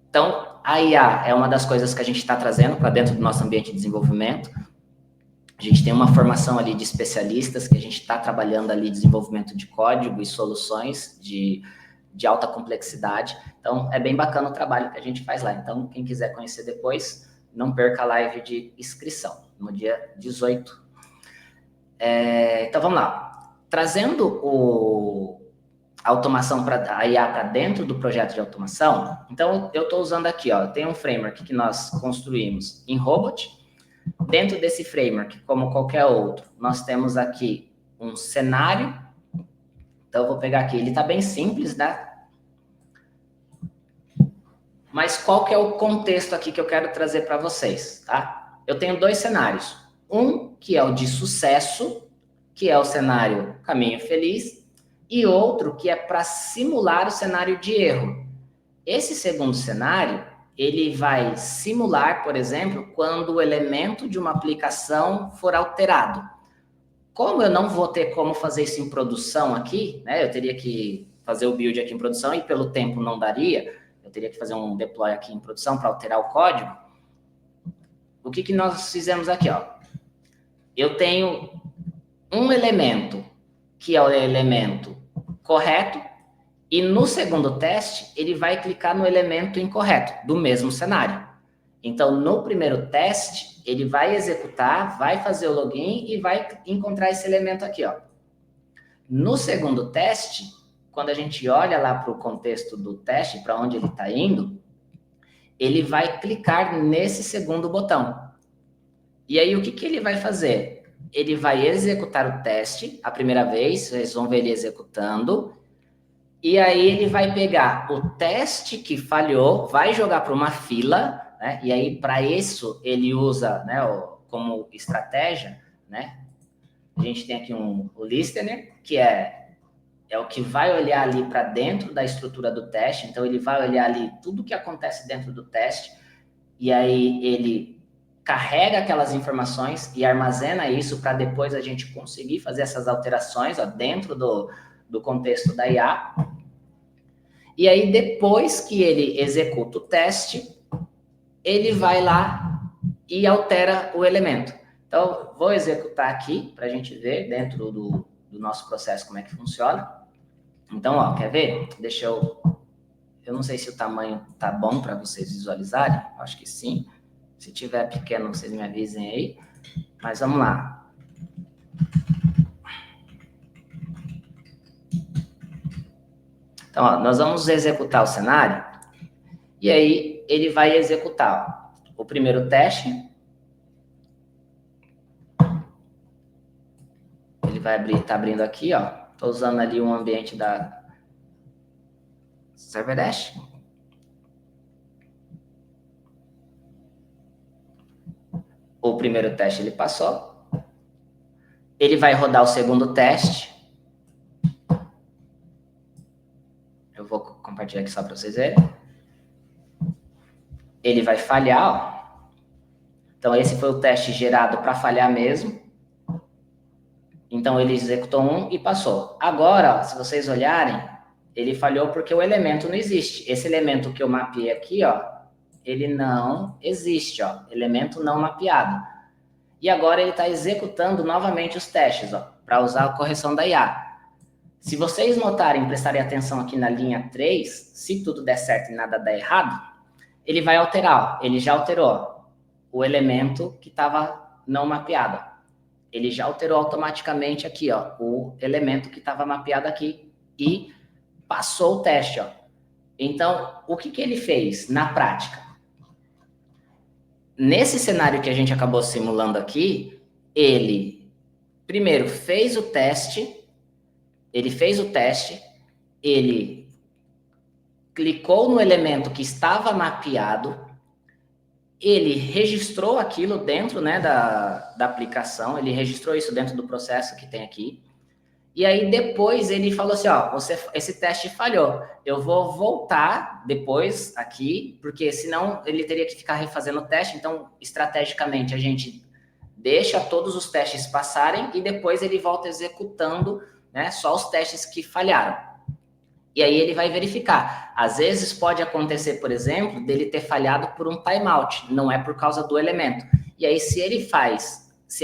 Speaker 4: Então, a IA é uma das coisas que a gente está trazendo para dentro do nosso ambiente de desenvolvimento. A gente tem uma formação ali de especialistas que a gente está trabalhando ali desenvolvimento de código e soluções de alta complexidade. Então, é bem bacana o trabalho que a gente faz lá. Então, quem quiser conhecer depois, não perca a live de inscrição, no dia 18. Então, vamos lá. Trazendo a automação a IA para dentro do projeto de automação, então, eu estou usando aqui, ó, tem um framework que nós construímos em Robot. Dentro desse framework, como qualquer outro, nós temos aqui um cenário. Então, eu vou pegar aqui. Ele está bem simples, né? Mas qual que é o contexto aqui que eu quero trazer para vocês, tá? Eu tenho dois cenários. Um, que é o de sucesso, que é o cenário caminho feliz, e outro que é para simular o cenário de erro. Esse segundo cenário, ele vai simular, por exemplo, quando o elemento de uma aplicação for alterado. Como eu não vou ter como fazer isso em produção aqui, né? Eu teria que fazer o build aqui em produção e pelo tempo não daria, eu teria que fazer um deploy aqui em produção para alterar o código. O que nós fizemos aqui, ó? Eu tenho um elemento que é o elemento correto, e no segundo teste, ele vai clicar no elemento incorreto, do mesmo cenário. Então, no primeiro teste, ele vai executar, vai fazer o login e vai encontrar esse elemento aqui, ó. No segundo teste, quando a gente olha lá para o contexto do teste, para onde ele está indo, ele vai clicar nesse segundo botão. E aí, o que ele vai fazer? Ele vai executar o teste a primeira vez, vocês vão ver ele executando. E aí ele vai pegar o teste que falhou, vai jogar para uma fila, né? E aí para isso ele usa, né, como estratégia, né? A gente tem aqui o listener, que é o que vai olhar ali para dentro da estrutura do teste. Então ele vai olhar ali tudo que acontece dentro do teste e aí ele carrega aquelas informações e armazena isso para depois a gente conseguir fazer essas alterações, ó, dentro do contexto da IA. E aí, depois que ele executa o teste, ele vai lá e altera o elemento. Então, vou executar aqui para a gente ver dentro do nosso processo como é que funciona. Então, ó, quer ver? Deixa eu... Eu não sei se o tamanho tá bom para vocês visualizarem. Acho que sim. Se tiver pequeno, vocês me avisem aí. Mas vamos lá. Então, ó, nós vamos executar o cenário e aí ele vai executar o primeiro teste. Ele vai abrir, tá abrindo aqui, ó. Tô usando ali um ambiente da Server Dash. O primeiro teste ele passou. Ele vai rodar o segundo teste. Eu vou compartilhar aqui só para vocês verem. Ele vai falhar, ó. Então, esse foi o teste gerado para falhar mesmo. Então, ele executou um e passou. Agora, ó, se vocês olharem, ele falhou porque o elemento não existe. Esse elemento que eu mapeei aqui, ó, ele não existe, ó. Elemento não mapeado. E agora ele está executando novamente os testes, ó, para usar a correção da IA. Se vocês notarem, prestarem atenção aqui na linha 3, se tudo der certo e nada der errado, ele vai alterar, ó. Ele já alterou o elemento que estava não mapeado. Ele já alterou automaticamente aqui, ó, o elemento que estava mapeado aqui e passou o teste, ó. Então, o que ele fez na prática? Nesse cenário que a gente acabou simulando aqui, ele primeiro fez o teste, ele clicou no elemento que estava mapeado, ele registrou aquilo dentro, né, da aplicação, ele registrou isso dentro do processo que tem aqui, e aí depois ele falou assim, ó, esse teste falhou, eu vou voltar depois aqui, porque senão ele teria que ficar refazendo o teste, então estrategicamente a gente deixa todos os testes passarem e depois ele volta executando, né, só os testes que falharam. E aí ele vai verificar. Às vezes pode acontecer, por exemplo, dele ter falhado por um timeout, não é por causa do elemento. E aí se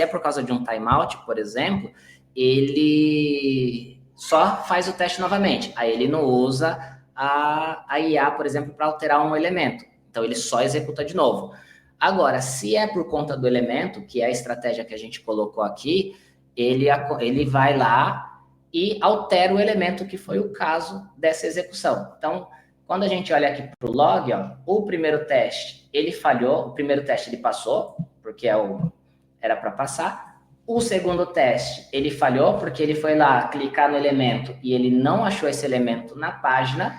Speaker 4: é por causa de um timeout, por exemplo, ele só faz o teste novamente. Aí ele não usa a IA, por exemplo, para alterar um elemento. Então ele só executa de novo. Agora, se é por conta do elemento, que é a estratégia que a gente colocou aqui, ele vai lá e altera o elemento, que foi o caso dessa execução. Então, quando a gente olha aqui para o log, ó, o primeiro teste, ele falhou, o primeiro teste ele passou, porque era para passar. O segundo teste, ele falhou, porque ele foi lá clicar no elemento e ele não achou esse elemento na página.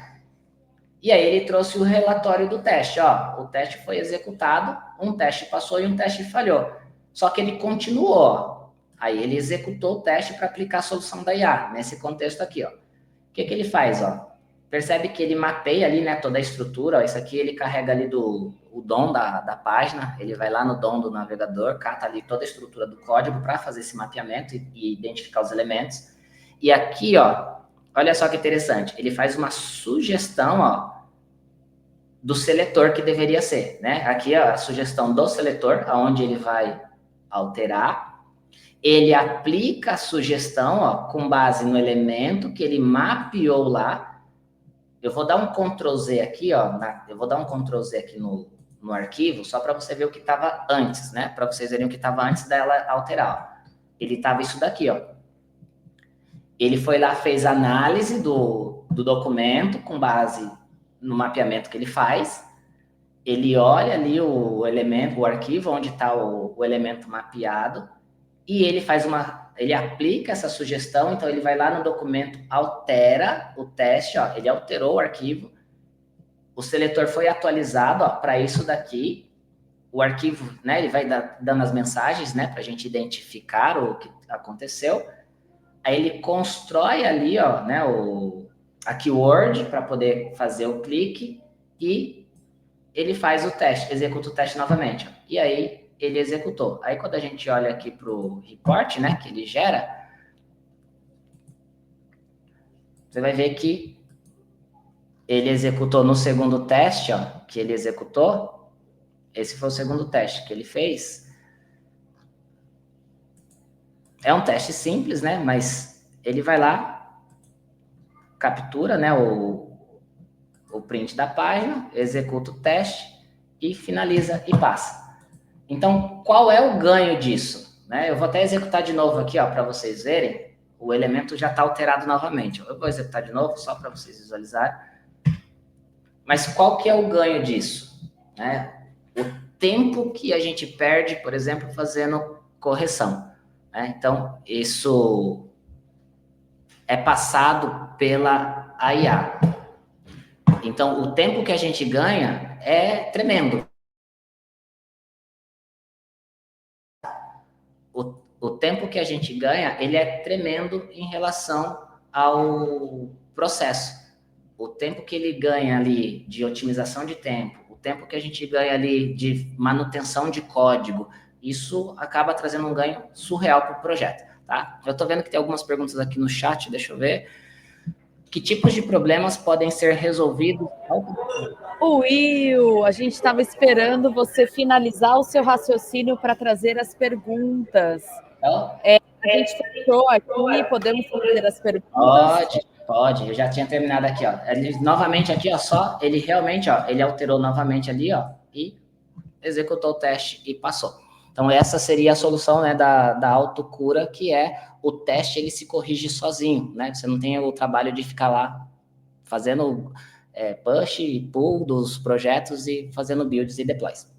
Speaker 4: E aí ele trouxe o relatório do teste, ó, o teste foi executado, um teste passou e um teste falhou. Só que ele continuou, ó. Aí ele executou o teste para aplicar a solução da IA, nesse contexto aqui, ó. O que ele faz, ó? Percebe que ele mapeia ali, né, toda a estrutura, ó. Isso aqui ele carrega ali o DOM da página, ele vai lá no DOM do navegador, cata ali toda a estrutura do código para fazer esse mapeamento e identificar os elementos. E aqui, ó, olha só que interessante, ele faz uma sugestão, ó, do seletor que deveria ser, né? Aqui, ó, a sugestão do seletor, aonde ele vai alterar. Ele aplica a sugestão, ó, com base no elemento que ele mapeou lá. Eu vou dar um Ctrl Z aqui, ó. Eu vou dar um Ctrl Z aqui no arquivo, só para você ver o que estava antes, né? Para vocês verem o que estava antes dela alterar. Ó. Ele estava isso daqui, ó. Ele foi lá, fez análise do documento com base no mapeamento que ele faz. Ele olha ali o elemento, o arquivo onde está o elemento mapeado. E ele ele aplica essa sugestão, então ele vai lá no documento, altera o teste, ó, ele alterou o arquivo, o seletor foi atualizado, ó, para isso daqui, o arquivo, né, ele vai dando as mensagens, né, para a gente identificar o que aconteceu, aí ele constrói ali, ó, né, a keyword para poder fazer o clique e ele faz o teste, executa o teste novamente, ó, e aí ele executou. Aí, quando a gente olha aqui para o report, né, que ele gera, você vai ver que ele executou no segundo teste, ó, que ele executou, esse foi o segundo teste que ele fez. É um teste simples, né, mas ele vai lá, captura, né, o print da página, executa o teste e finaliza e passa. Então, qual é o ganho disso? Né? Eu vou até executar de novo aqui, ó, para vocês verem. O elemento já está alterado novamente. Eu vou executar de novo, só para vocês visualizarem. Mas qual que é o ganho disso? Né? O tempo que a gente perde, por exemplo, fazendo correção. Né? Então, isso é passado pela IA. Então, o tempo que a gente ganha é tremendo. O tempo que a gente ganha, ele é tremendo em relação ao processo. O tempo que ele ganha ali de otimização de tempo, o tempo que a gente ganha ali de manutenção de código, isso acaba trazendo um ganho surreal para o projeto, tá? Eu estou vendo que tem algumas perguntas aqui no chat, deixa eu ver. Que tipos de problemas podem ser resolvidos?
Speaker 1: Will, a gente estava esperando você finalizar o seu raciocínio para trazer as perguntas. A gente fechou aqui, podemos fazer as perguntas?
Speaker 4: Pode, eu já tinha terminado aqui, ó. Ele, novamente aqui, ó, só, ele realmente, ó, ele alterou novamente ali, ó, e executou o teste e passou. Então, essa seria a solução, né, da autocura, que é o teste, ele se corrige sozinho, né? Você não tem o trabalho de ficar lá fazendo push e pull dos projetos e fazendo builds e deploys.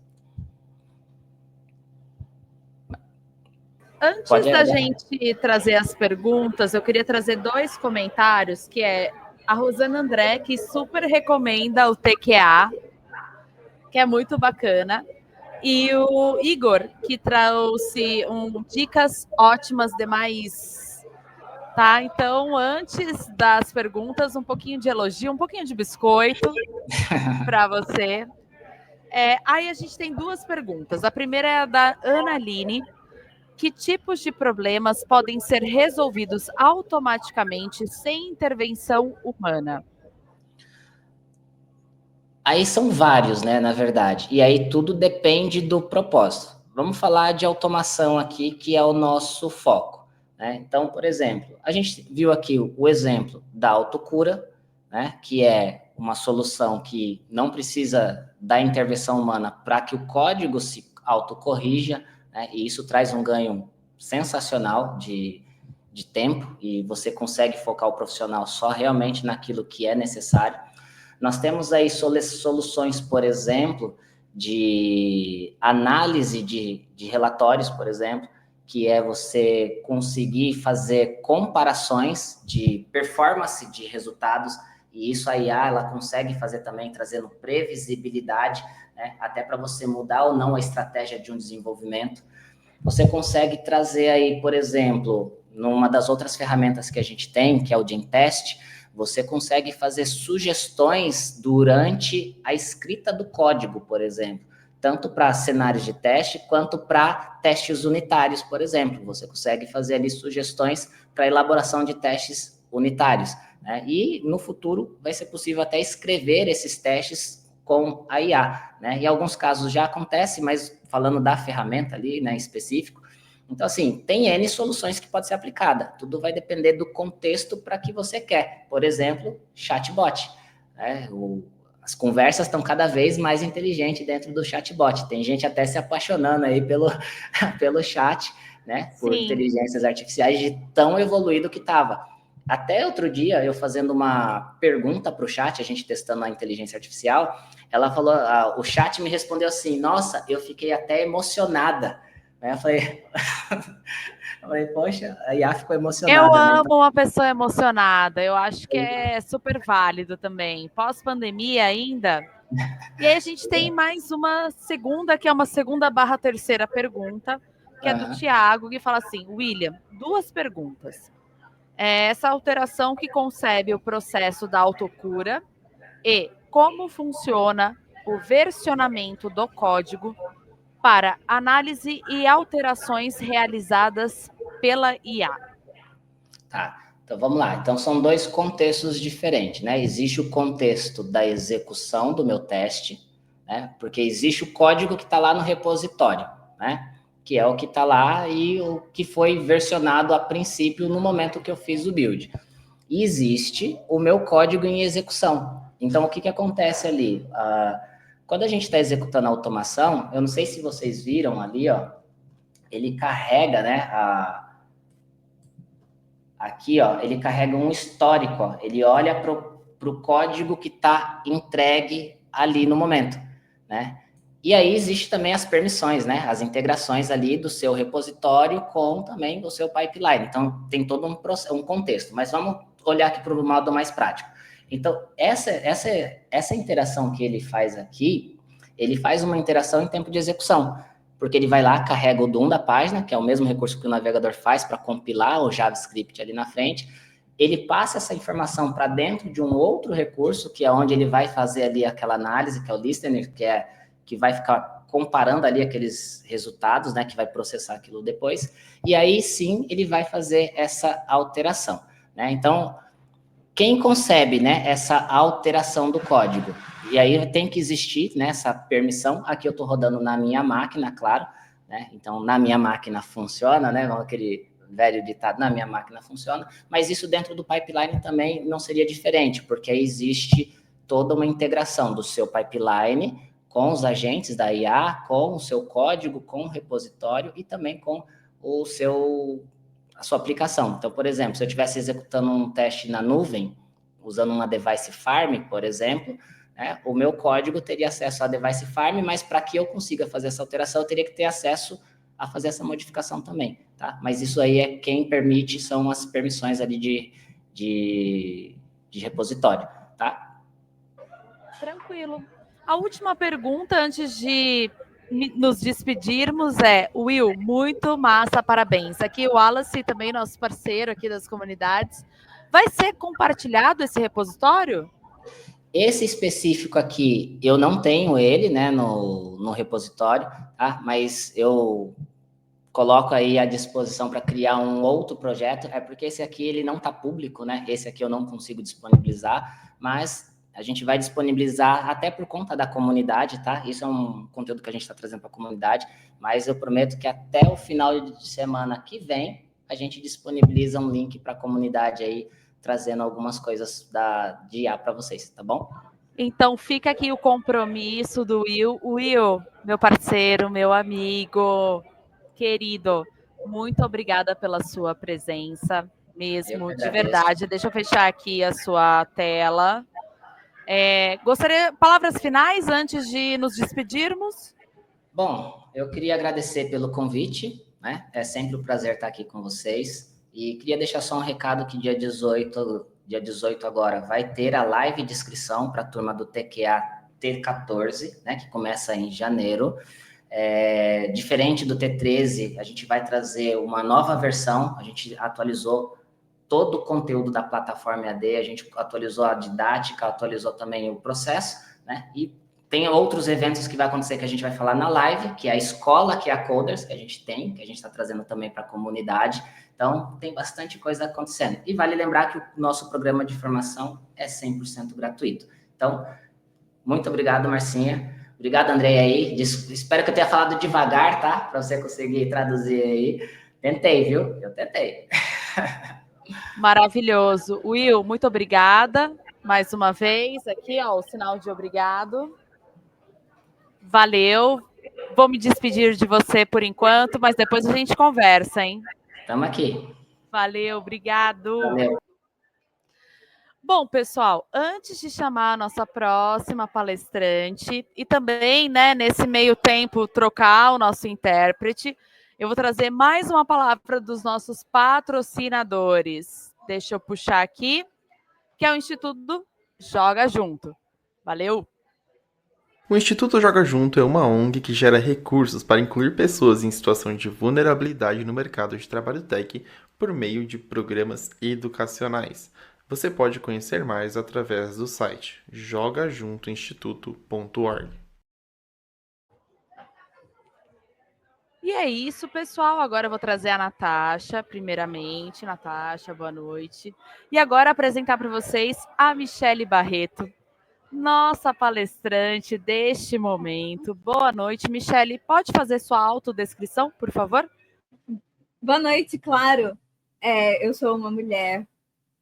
Speaker 1: Antes da gente trazer as perguntas, eu queria trazer 2 comentários, que é a Rosana André, que super recomenda o TQA, que é muito bacana, e o Igor, que trouxe dicas ótimas demais, tá? Então, antes das perguntas, um pouquinho de elogio, um pouquinho de biscoito para você. Aí a gente tem 2 perguntas. A primeira é a da Ana Aline. Que tipos de problemas podem ser resolvidos automaticamente sem intervenção humana?
Speaker 4: Aí são vários, né, na verdade. E aí tudo depende do propósito. Vamos falar de automação aqui, que é o nosso foco, né? Então, por exemplo, a gente viu aqui o exemplo da autocura, né, que é uma solução que não precisa da intervenção humana para que o código se autocorrija, né? E isso traz um ganho sensacional de tempo, e você consegue focar o profissional só realmente naquilo que é necessário. Nós temos aí soluções, por exemplo, de análise de relatórios, por exemplo, que é você conseguir fazer comparações de performance de resultados, e isso a IA ela consegue fazer também, trazendo previsibilidade, né, até para você mudar ou não a estratégia de um desenvolvimento. Você consegue trazer aí, por exemplo, numa das outras ferramentas que a gente tem, que é o GenTest, você consegue fazer sugestões durante a escrita do código, por exemplo, tanto para cenários de teste quanto para testes unitários, por exemplo. Você consegue fazer ali sugestões para elaboração de testes unitários, né? E no futuro vai ser possível até escrever esses testes com a IA, né? Em alguns casos já acontece, mas falando da ferramenta ali, né, em específico. Então, assim, tem N soluções que pode ser aplicada. Tudo vai depender do contexto para que você quer. Por exemplo, chatbot, né? As conversas estão cada vez mais inteligentes dentro do chatbot. Tem gente até se apaixonando aí pelo chat, né? Por
Speaker 1: Sim.
Speaker 4: inteligências artificiais de tão evoluído que estava. Até outro dia, eu fazendo uma pergunta para o chat, a gente testando a inteligência artificial, ela falou, o chat me respondeu assim, nossa, eu fiquei até emocionada. Aí eu falei, poxa, a IA ficou emocionada.
Speaker 1: Eu
Speaker 4: né?
Speaker 1: amo uma pessoa emocionada, eu acho que é super válido também. Pós-pandemia ainda. E aí a gente tem mais uma segunda, que é uma segunda/terceira pergunta, que é do Tiago, que fala assim, William, 2 perguntas. Essa alteração que concebe o processo da autocura e como funciona o versionamento do código para análise e alterações realizadas pela IA.
Speaker 4: Tá, então vamos lá. Então são 2 contextos diferentes, né? Existe o contexto da execução do meu teste, né? Porque existe o código que está lá no repositório, né? Que é o que está lá e o que foi versionado a princípio no momento que eu fiz o build. E existe o meu código em execução. Então, o que acontece ali? Quando a gente está executando a automação, eu não sei se vocês viram ali, ó, ele carrega, né, aqui, ó, ele carrega um histórico, ó, ele olha para o código que está entregue ali no momento, né? E aí existe também as permissões, né? As integrações ali do seu repositório com também o seu pipeline. Então, tem todo um contexto. Mas vamos olhar aqui para o modo mais prático. Então, essa interação que ele faz aqui, ele faz uma interação em tempo de execução, porque ele vai lá, carrega o DOM da página, que é o mesmo recurso que o navegador faz para compilar o JavaScript ali na frente, ele passa essa informação para dentro de um outro recurso, que é onde ele vai fazer ali aquela análise, que é o listener, que vai ficar comparando ali aqueles resultados, né, que vai processar aquilo depois, e aí sim ele vai fazer essa alteração, né? Então, quem concebe, né, essa alteração do código? E aí tem que existir, né, essa permissão. Aqui eu estou rodando na minha máquina, claro, né? Então, na minha máquina funciona, né? Aquele velho ditado, na minha máquina funciona, mas isso dentro do pipeline também não seria diferente, porque aí existe toda uma integração do seu pipeline com os agentes da IA, com o seu código, com o repositório e também com a sua aplicação. Então, por exemplo, se eu estivesse executando um teste na nuvem, usando uma device farm, por exemplo, né, o meu código teria acesso à device farm, mas para que eu consiga fazer essa alteração, eu teria que ter acesso a fazer essa modificação também, tá? Mas isso aí é quem permite, são as permissões ali de repositório, tá?
Speaker 1: Tranquilo. A última pergunta, antes de nos despedirmos, é: Will, muito massa, parabéns. Aqui o Wallace, também nosso parceiro aqui das comunidades. Vai ser compartilhado esse repositório?
Speaker 4: Esse específico aqui, eu não tenho ele, né, no repositório, tá? Mas eu coloco aí à disposição para criar um outro projeto, é porque esse aqui ele não está público, né? Esse aqui eu não consigo disponibilizar, mas a gente vai disponibilizar até por conta da comunidade, tá? Isso é um conteúdo que a gente está trazendo para a comunidade, mas eu prometo que até o final de semana que vem a gente disponibiliza um link para a comunidade aí, trazendo algumas coisas de IA para vocês, tá bom?
Speaker 1: Então fica aqui o compromisso do Will. Will, meu parceiro, meu amigo, querido, muito obrigada pela sua presença, mesmo, de verdade. Deixa eu fechar aqui a sua tela. Gostaria, palavras finais antes de nos despedirmos?
Speaker 4: Bom, eu queria agradecer pelo convite, né? É sempre um prazer estar aqui com vocês. E queria deixar só um recado que dia 18 agora, vai ter a live de inscrição para a turma do TQA T14, né? Que começa em janeiro. Diferente do T13, a gente vai trazer uma nova versão, a gente atualizou todo o conteúdo da plataforma EAD, a gente atualizou a didática, atualizou também o processo, né? E tem outros eventos que vai acontecer que a gente vai falar na live, que é a escola, que é a Coders, que a gente está trazendo também para a comunidade. Então, tem bastante coisa acontecendo. E vale lembrar que o nosso programa de formação é 100% gratuito. Então, muito obrigado, Marcinha. Obrigado, Andrei, aí. Espero que eu tenha falado devagar, tá? Para você conseguir traduzir aí. Tentei, viu? Eu tentei.
Speaker 1: Maravilhoso. Will, muito obrigada. Mais uma vez, aqui, ó, o sinal de obrigado. Valeu. Vou me despedir de você por enquanto, mas depois a gente conversa, hein?
Speaker 4: Estamos aqui.
Speaker 1: Valeu, obrigado.
Speaker 4: Valeu.
Speaker 1: Bom, pessoal, antes de chamar a nossa próxima palestrante e também, né, nesse meio tempo, trocar o nosso intérprete, eu vou trazer mais uma palavra dos nossos patrocinadores. Deixa eu puxar aqui, que é o Instituto Joga Junto. Valeu!
Speaker 5: O Instituto Joga Junto é uma ONG que gera recursos para incluir pessoas em situação de vulnerabilidade no mercado de trabalho tech por meio de programas educacionais. Você pode conhecer mais através do site jogajuntoinstituto.org.
Speaker 1: E é isso, pessoal. Agora eu vou trazer a Natasha, primeiramente. Natasha, boa noite. E agora apresentar para vocês a Michele Barreto, nossa palestrante deste momento. Boa noite, Michele. Pode fazer sua autodescrição, por favor?
Speaker 6: Boa noite, claro. Eu sou uma mulher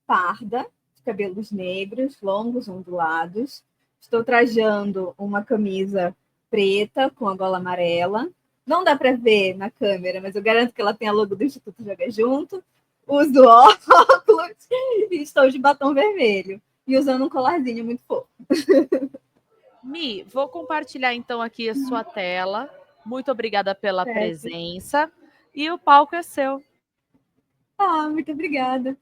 Speaker 6: parda, de cabelos negros, longos, ondulados. Estou trajando uma camisa preta com a gola amarela. Não dá para ver na câmera, mas eu garanto que ela tem a logo do Instituto Joga Junto. Uso óculos e estou de batom vermelho. E usando um colarzinho muito fofo.
Speaker 1: Mi, vou compartilhar então aqui a sua tela. Muito obrigada pela presença. E o palco é seu.
Speaker 6: Muito obrigada.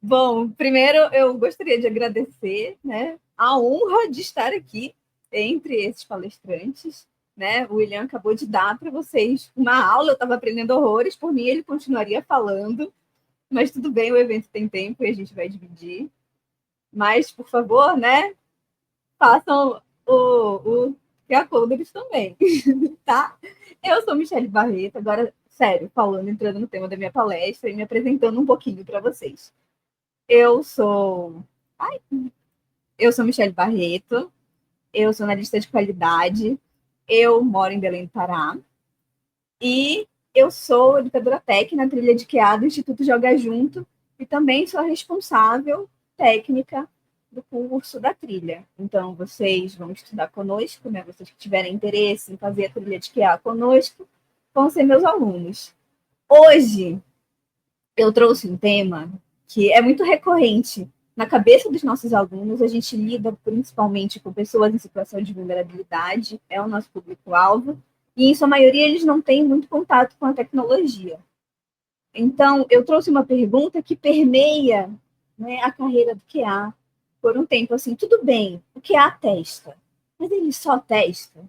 Speaker 6: Bom, primeiro eu gostaria de agradecer, né, a honra de estar aqui entre esses palestrantes, né? O William acabou de dar para vocês uma aula, eu estava aprendendo horrores, por mim ele continuaria falando, mas tudo bem, o evento tem tempo e a gente vai dividir. Mas, por favor, né, façam o QR Code eles também, tá? Eu sou Michele Barreto, agora, sério, falando, entrando no tema da minha palestra e me apresentando um pouquinho para vocês. Eu sou Michele Barreto, eu sou analista de qualidade, eu moro em Belém do Pará e eu sou educadora técnica na trilha de QA do Instituto Joga Junto e também sou a responsável técnica do curso da trilha. Então, vocês vão estudar conosco, né? Vocês que tiverem interesse em fazer a trilha de QA conosco, vão ser meus alunos. Hoje, eu trouxe um tema que é muito recorrente na cabeça dos nossos alunos. A gente lida principalmente com pessoas em situação de vulnerabilidade, é o nosso público-alvo, e em sua maioria eles não têm muito contato com a tecnologia. Então, eu trouxe uma pergunta que permeia, né, a carreira do QA por um tempo, assim, tudo bem, o QA testa, mas ele só testa?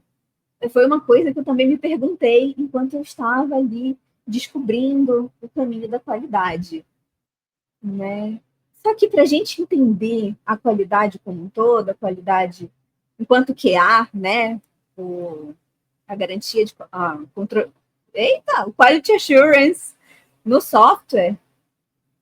Speaker 6: Foi uma coisa que eu também me perguntei enquanto eu estava ali descobrindo o caminho da qualidade, né? Só que para a gente entender a qualidade como um todo, a qualidade enquanto QA, né, a garantia de controle, o Quality Assurance no software,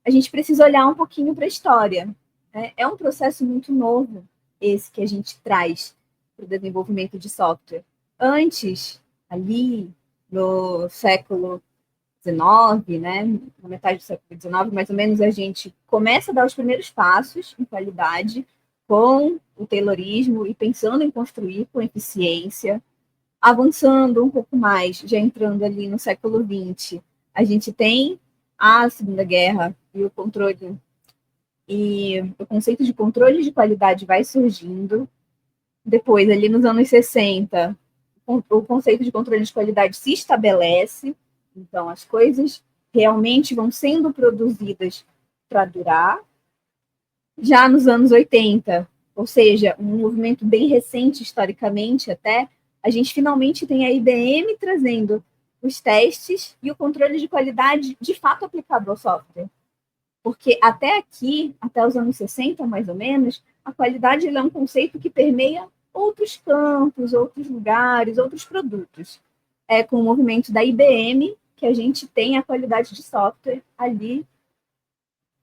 Speaker 6: a gente precisa olhar um pouquinho para a história, né? É um processo muito novo esse que a gente traz para o desenvolvimento de software. Antes, ali no século XIX, né, na metade do século XIX, mais ou menos, a gente começa a dar os primeiros passos em qualidade com o Taylorismo e pensando em construir com eficiência. Avançando um pouco mais, já entrando ali no século XX, a gente tem a Segunda Guerra e o controle, e o conceito de controle de qualidade vai surgindo. Depois, ali nos anos 60, o conceito de controle de qualidade se estabelece. Então, as coisas realmente vão sendo produzidas para durar. Já nos anos 80, ou seja, um movimento bem recente, historicamente até, a gente finalmente tem a IBM trazendo os testes e o controle de qualidade de fato aplicado ao software. Porque até aqui, até os anos 60, mais ou menos, a qualidade é um conceito que permeia outros campos, outros lugares, outros produtos. É com o movimento da IBM que a gente tem a qualidade de software ali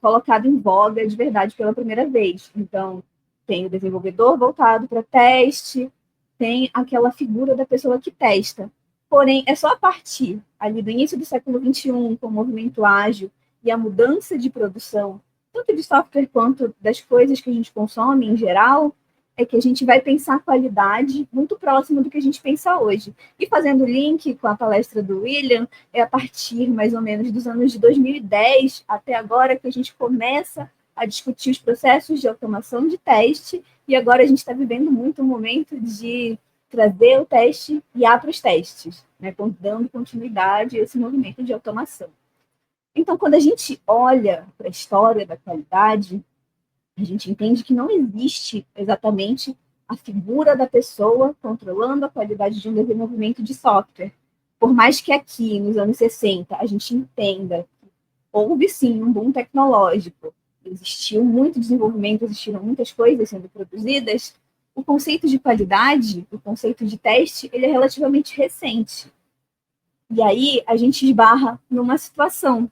Speaker 6: colocado em voga de verdade pela primeira vez. Então, tem o desenvolvedor voltado para teste, tem aquela figura da pessoa que testa. Porém, é só a partir ali do início do século XXI, com o movimento ágil e a mudança de produção, tanto de software quanto das coisas que a gente consome em geral, é que a gente vai pensar a qualidade muito próximo do que a gente pensa hoje. E fazendo link com a palestra do William, é a partir mais ou menos dos anos de 2010 até agora que a gente começa a discutir os processos de automação de teste, e agora a gente está vivendo muito o momento de trazer o teste e para os testes, né, dando continuidade a esse movimento de automação. Então, quando a gente olha para a história da qualidade, a gente entende que não existe exatamente a figura da pessoa controlando a qualidade de um desenvolvimento de software. Por mais que aqui, nos anos 60, a gente entenda que houve sim um boom tecnológico, existiu muito desenvolvimento, existiram muitas coisas sendo produzidas, o conceito de qualidade, o conceito de teste, ele é relativamente recente. E aí a gente esbarra numa situação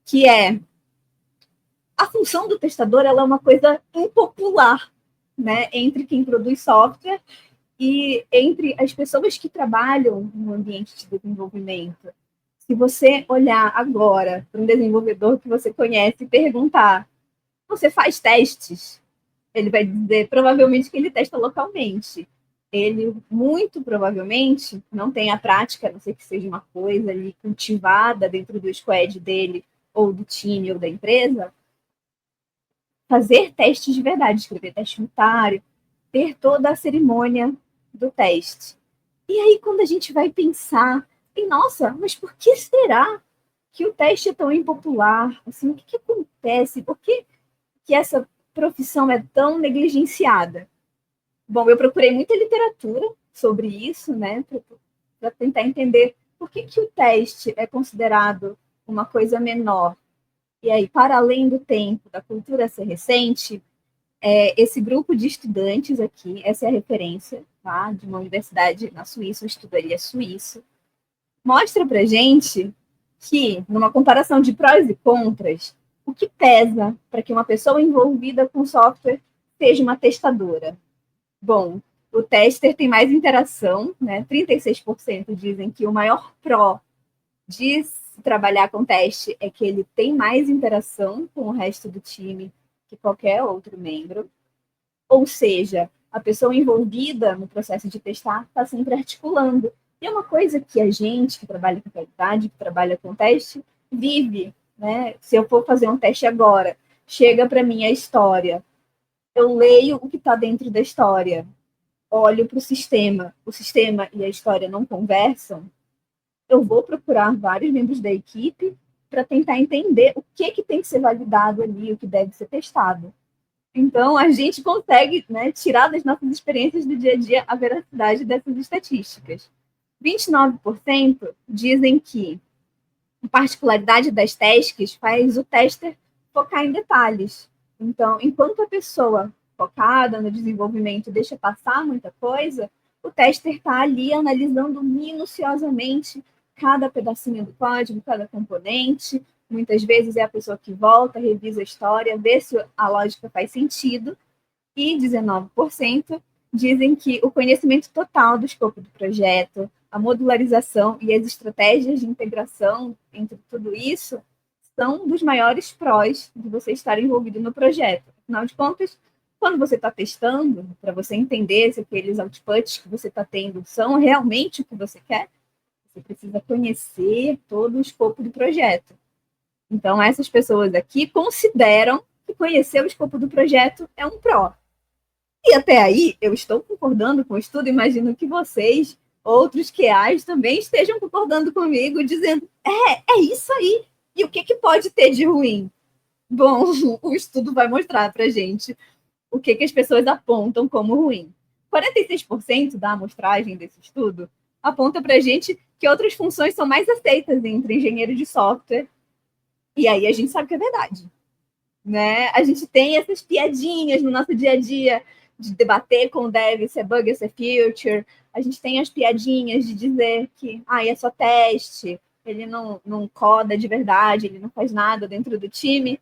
Speaker 6: que é a função do testador, ela é uma coisa impopular, né, entre quem produz software e entre as pessoas que trabalham no ambiente de desenvolvimento. Se você olhar agora para um desenvolvedor que você conhece e perguntar, você faz testes? Ele vai dizer, provavelmente, que ele testa localmente. Ele, muito provavelmente, não tem a prática, a não ser que seja uma coisa ali cultivada dentro do squad dele, ou do time, ou da empresa, fazer testes de verdade, escrever teste unitário, ter toda a cerimônia do teste. E aí, quando a gente vai pensar, nossa, mas por que será que o teste é tão impopular? Assim, o que acontece? Por que essa profissão é tão negligenciada? Bom, eu procurei muita literatura sobre isso, né, para tentar entender por que o teste é considerado uma coisa menor. E aí, para além do tempo, da cultura ser recente, esse grupo de estudantes aqui, essa é a referência, tá, de uma universidade na Suíça, o estudo ali é suíço, mostra para gente que, numa comparação de prós e contras, o que pesa para que uma pessoa envolvida com software seja uma testadora? Bom, o tester tem mais interação, né? 36% dizem que o maior pró de trabalhar com teste é que ele tem mais interação com o resto do time que qualquer outro membro. Ou seja, a pessoa envolvida no processo de testar está sempre articulando. E é uma coisa que a gente, que trabalha com qualidade, que trabalha com teste, vive, né? Se eu for fazer um teste agora, chega para mim a história, eu leio o que está dentro da história, olho para o sistema e a história não conversam, eu vou procurar vários membros da equipe para tentar entender o que tem que ser validado ali, o que deve ser testado. Então, a gente consegue, né, tirar das nossas experiências do dia a dia a veracidade dessas estatísticas. 29% dizem que a particularidade das tasks faz o tester focar em detalhes. Então, enquanto a pessoa focada no desenvolvimento deixa passar muita coisa, o tester está ali analisando minuciosamente cada pedacinho do código, cada componente. Muitas vezes é a pessoa que volta, revisa a história, vê se a lógica faz sentido. E 19% dizem que o conhecimento total do escopo do projeto, a modularização e as estratégias de integração entre tudo isso são dos maiores prós de você estar envolvido no projeto. Afinal de contas, quando você está testando, para você entender se aqueles outputs que você está tendo são realmente o que você quer, você precisa conhecer todo o escopo do projeto. Então, essas pessoas aqui consideram que conhecer o escopo do projeto é um pró. E até aí, eu estou concordando com o estudo, imagino que vocês, outros QAs, também estejam concordando comigo, dizendo, é isso aí. E o que pode ter de ruim? Bom, o estudo vai mostrar para a gente o que as pessoas apontam como ruim. 46% da amostragem desse estudo aponta para a gente que outras funções são mais aceitas entre engenheiros de software. E aí a gente sabe que é verdade. Né? A gente tem essas piadinhas no nosso dia a dia de debater com o dev se é bug ou se é feature. A gente tem as piadinhas de dizer que é só teste, ele não coda de verdade, ele não faz nada dentro do time.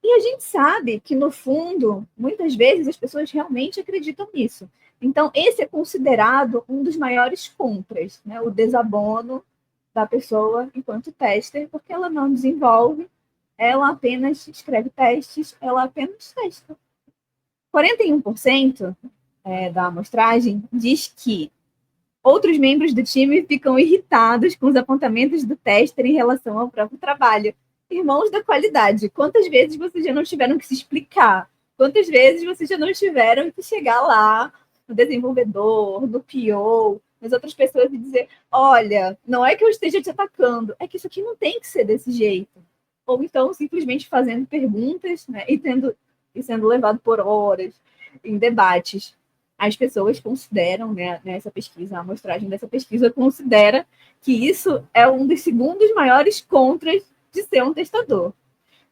Speaker 6: E a gente sabe que, no fundo, muitas vezes as pessoas realmente acreditam nisso. Então, esse é considerado um dos maiores contras, né? O desabono da pessoa enquanto tester, porque ela não desenvolve, ela apenas escreve testes, ela apenas testa. 41% da amostragem diz que outros membros do time ficam irritados com os apontamentos do tester em relação ao próprio trabalho. Irmãos da qualidade, quantas vezes vocês já não tiveram que se explicar? Quantas vezes vocês já não tiveram que chegar lá no desenvolvedor, no PO, nas outras pessoas e dizer, olha, não é que eu esteja te atacando, é que isso aqui não tem que ser desse jeito. Ou então, simplesmente fazendo perguntas, né, e sendo levado por horas em debates. As pessoas consideram, né, nessa pesquisa, a amostragem dessa pesquisa considera que isso é um dos segundos maiores contras de ser um testador.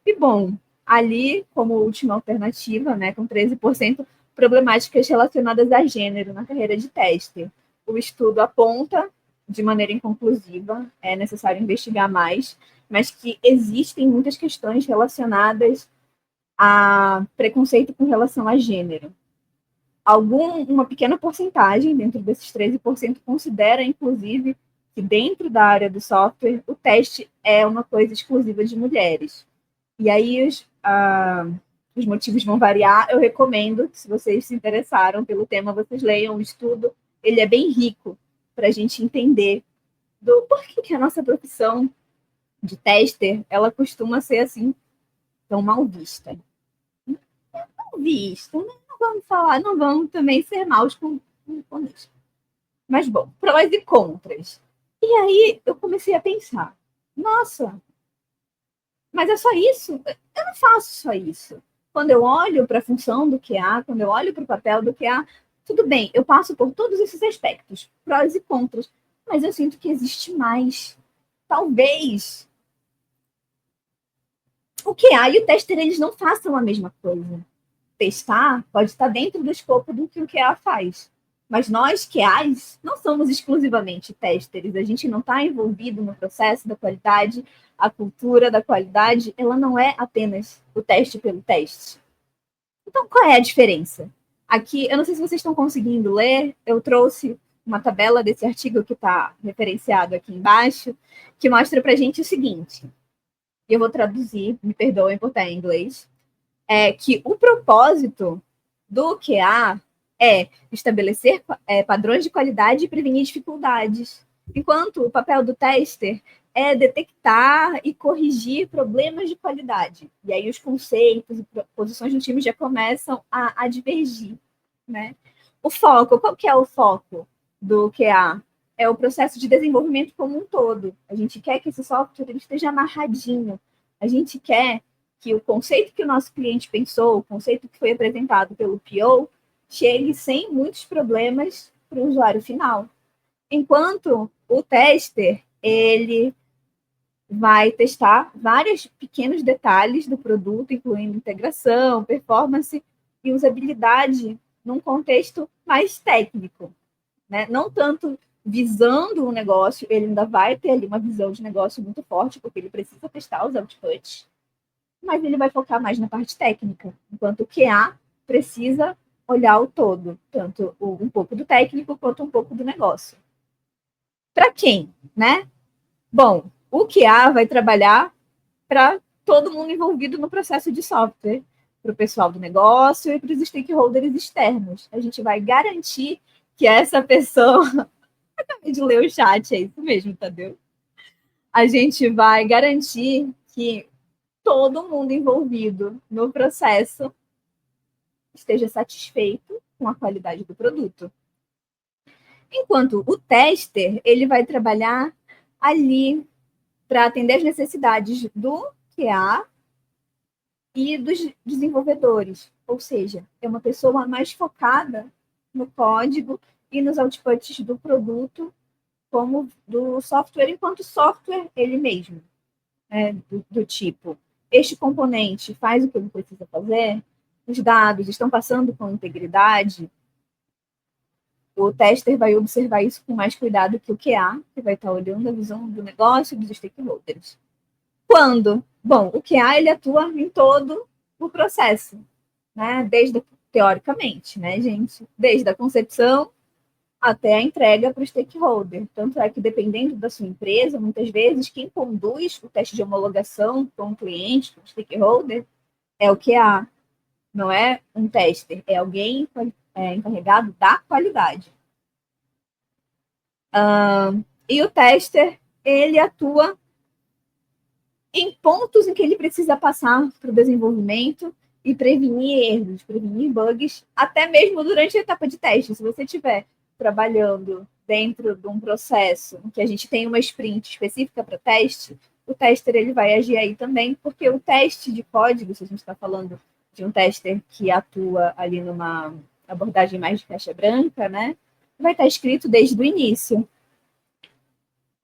Speaker 6: E, bom, ali, como última alternativa, né, com 13%, problemáticas relacionadas a gênero na carreira de tester. O estudo aponta, de maneira inconclusiva, é necessário investigar mais, mas que existem muitas questões relacionadas a preconceito com relação a gênero. Uma pequena porcentagem, dentro desses 13%, considera, inclusive, que dentro da área do software, o teste é uma coisa exclusiva de mulheres. E aí os motivos vão variar. Eu recomendo que, se vocês se interessaram pelo tema, vocês leiam o estudo. Ele é bem rico para a gente entender do porquê que a nossa profissão de tester, ela costuma ser assim, tão mal vista. Mal vista, né? Não vamos também ser maus com isso. Mas, bom, prós e contras. E aí eu comecei a pensar, Nossa, mas é só isso? Eu não faço só isso. Quando eu olho para a função do QA, quando eu olho para o papel do QA, tudo bem, eu passo por todos esses aspectos, prós e contras, mas eu sinto que existe mais. Talvez o QA e o tester eles não façam a mesma coisa. Testar pode estar dentro do escopo do que o QA faz. Mas nós, QAs, não somos exclusivamente testers. A gente não está envolvido no processo da qualidade. A cultura da qualidade, ela não é apenas o teste pelo teste. Então, qual é a diferença? Aqui, eu não sei se vocês estão conseguindo ler, eu trouxe uma tabela desse artigo que está referenciado aqui embaixo, que mostra para a gente o seguinte. Eu vou traduzir, me perdoem por estar em inglês. É que o propósito do QA é estabelecer padrões de qualidade e prevenir dificuldades, enquanto o papel do tester é detectar e corrigir problemas de qualidade. E aí os conceitos e posições do time já começam a divergir, né? O foco, qual que é o foco do QA? É o processo de desenvolvimento como um todo. A gente quer que esse software ele esteja amarradinho. A gente quer que o conceito que o nosso cliente pensou, o conceito que foi apresentado pelo PO, chegue sem muitos problemas para o usuário final. Enquanto o tester, ele vai testar vários pequenos detalhes do produto, incluindo integração, performance e usabilidade, num contexto mais técnico, né? Não tanto visando o negócio, ele ainda vai ter ali uma visão de negócio muito forte, porque ele precisa testar os outputs, mas ele vai focar mais na parte técnica, enquanto o QA precisa olhar o todo, tanto um pouco do técnico quanto um pouco do negócio. Para quem, né? Bom, o QA vai trabalhar para todo mundo envolvido no processo de software, para o pessoal do negócio e para os stakeholders externos. A gente vai garantir que essa pessoa... Acabei de ler o chat, é isso mesmo, Tadeu? A gente vai garantir que todo mundo envolvido no processo esteja satisfeito com a qualidade do produto. Enquanto o tester, ele vai trabalhar ali para atender as necessidades do QA e dos desenvolvedores. Ou seja, é uma pessoa mais focada no código e nos outputs do produto, como do software, enquanto software ele mesmo. Do tipo, este componente faz o que ele precisa fazer, os dados estão passando com integridade, o tester vai observar isso com mais cuidado que o QA, que vai estar olhando a visão do negócio e dos stakeholders. Quando? Bom, o QA ele atua em todo o processo, né? Teoricamente, né, gente? Desde a concepção até a entrega para o stakeholder. Tanto é que, dependendo da sua empresa, muitas vezes, quem conduz o teste de homologação com o cliente, com o stakeholder, é o QA. Não é um tester, é alguém encarregado da qualidade. E o tester, ele atua em pontos em que ele precisa passar para o desenvolvimento e prevenir erros, prevenir bugs, até mesmo durante a etapa de teste. Se você estiver trabalhando dentro de um processo em que a gente tem uma sprint específica para teste, o tester ele vai agir aí também, porque o teste de código, se a gente está falando de um tester que atua ali numa abordagem mais de caixa branca, né, vai estar escrito desde o início.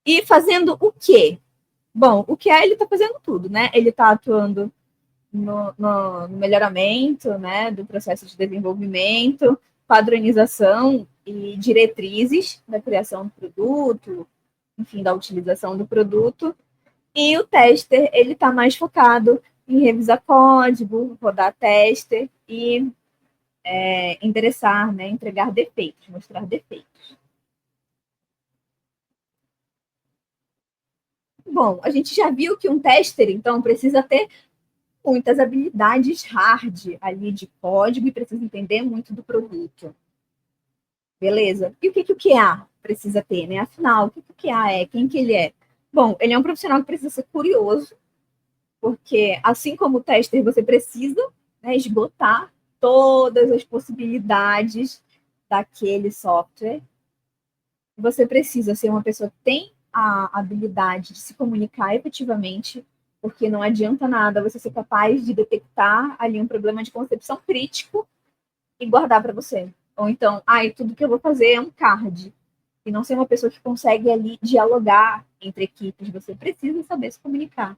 Speaker 6: E fazendo o quê? Bom, o QA ele está fazendo tudo, né? Ele está atuando no melhoramento, né, do processo de desenvolvimento, padronização e diretrizes da criação do produto, enfim, da utilização do produto. E o tester, ele está mais focado em revisar código, rodar tester e endereçar, né, entregar defeitos, mostrar defeitos. Bom, a gente já viu que um tester, então, precisa ter muitas habilidades hard ali de código e precisa entender muito do produto. Beleza? E o que o QA precisa ter, né? Afinal, o que o QA é? Quem que ele é? Bom, ele é um profissional que precisa ser curioso, porque assim como o tester, você precisa, né, esgotar todas as possibilidades daquele software. Você precisa ser uma pessoa que tem a habilidade de se comunicar efetivamente, porque não adianta nada você ser capaz de detectar ali um problema de concepção crítico e guardar para você. Ou então, tudo que eu vou fazer é um card. E não ser uma pessoa que consegue ali dialogar entre equipes. Você precisa saber se comunicar.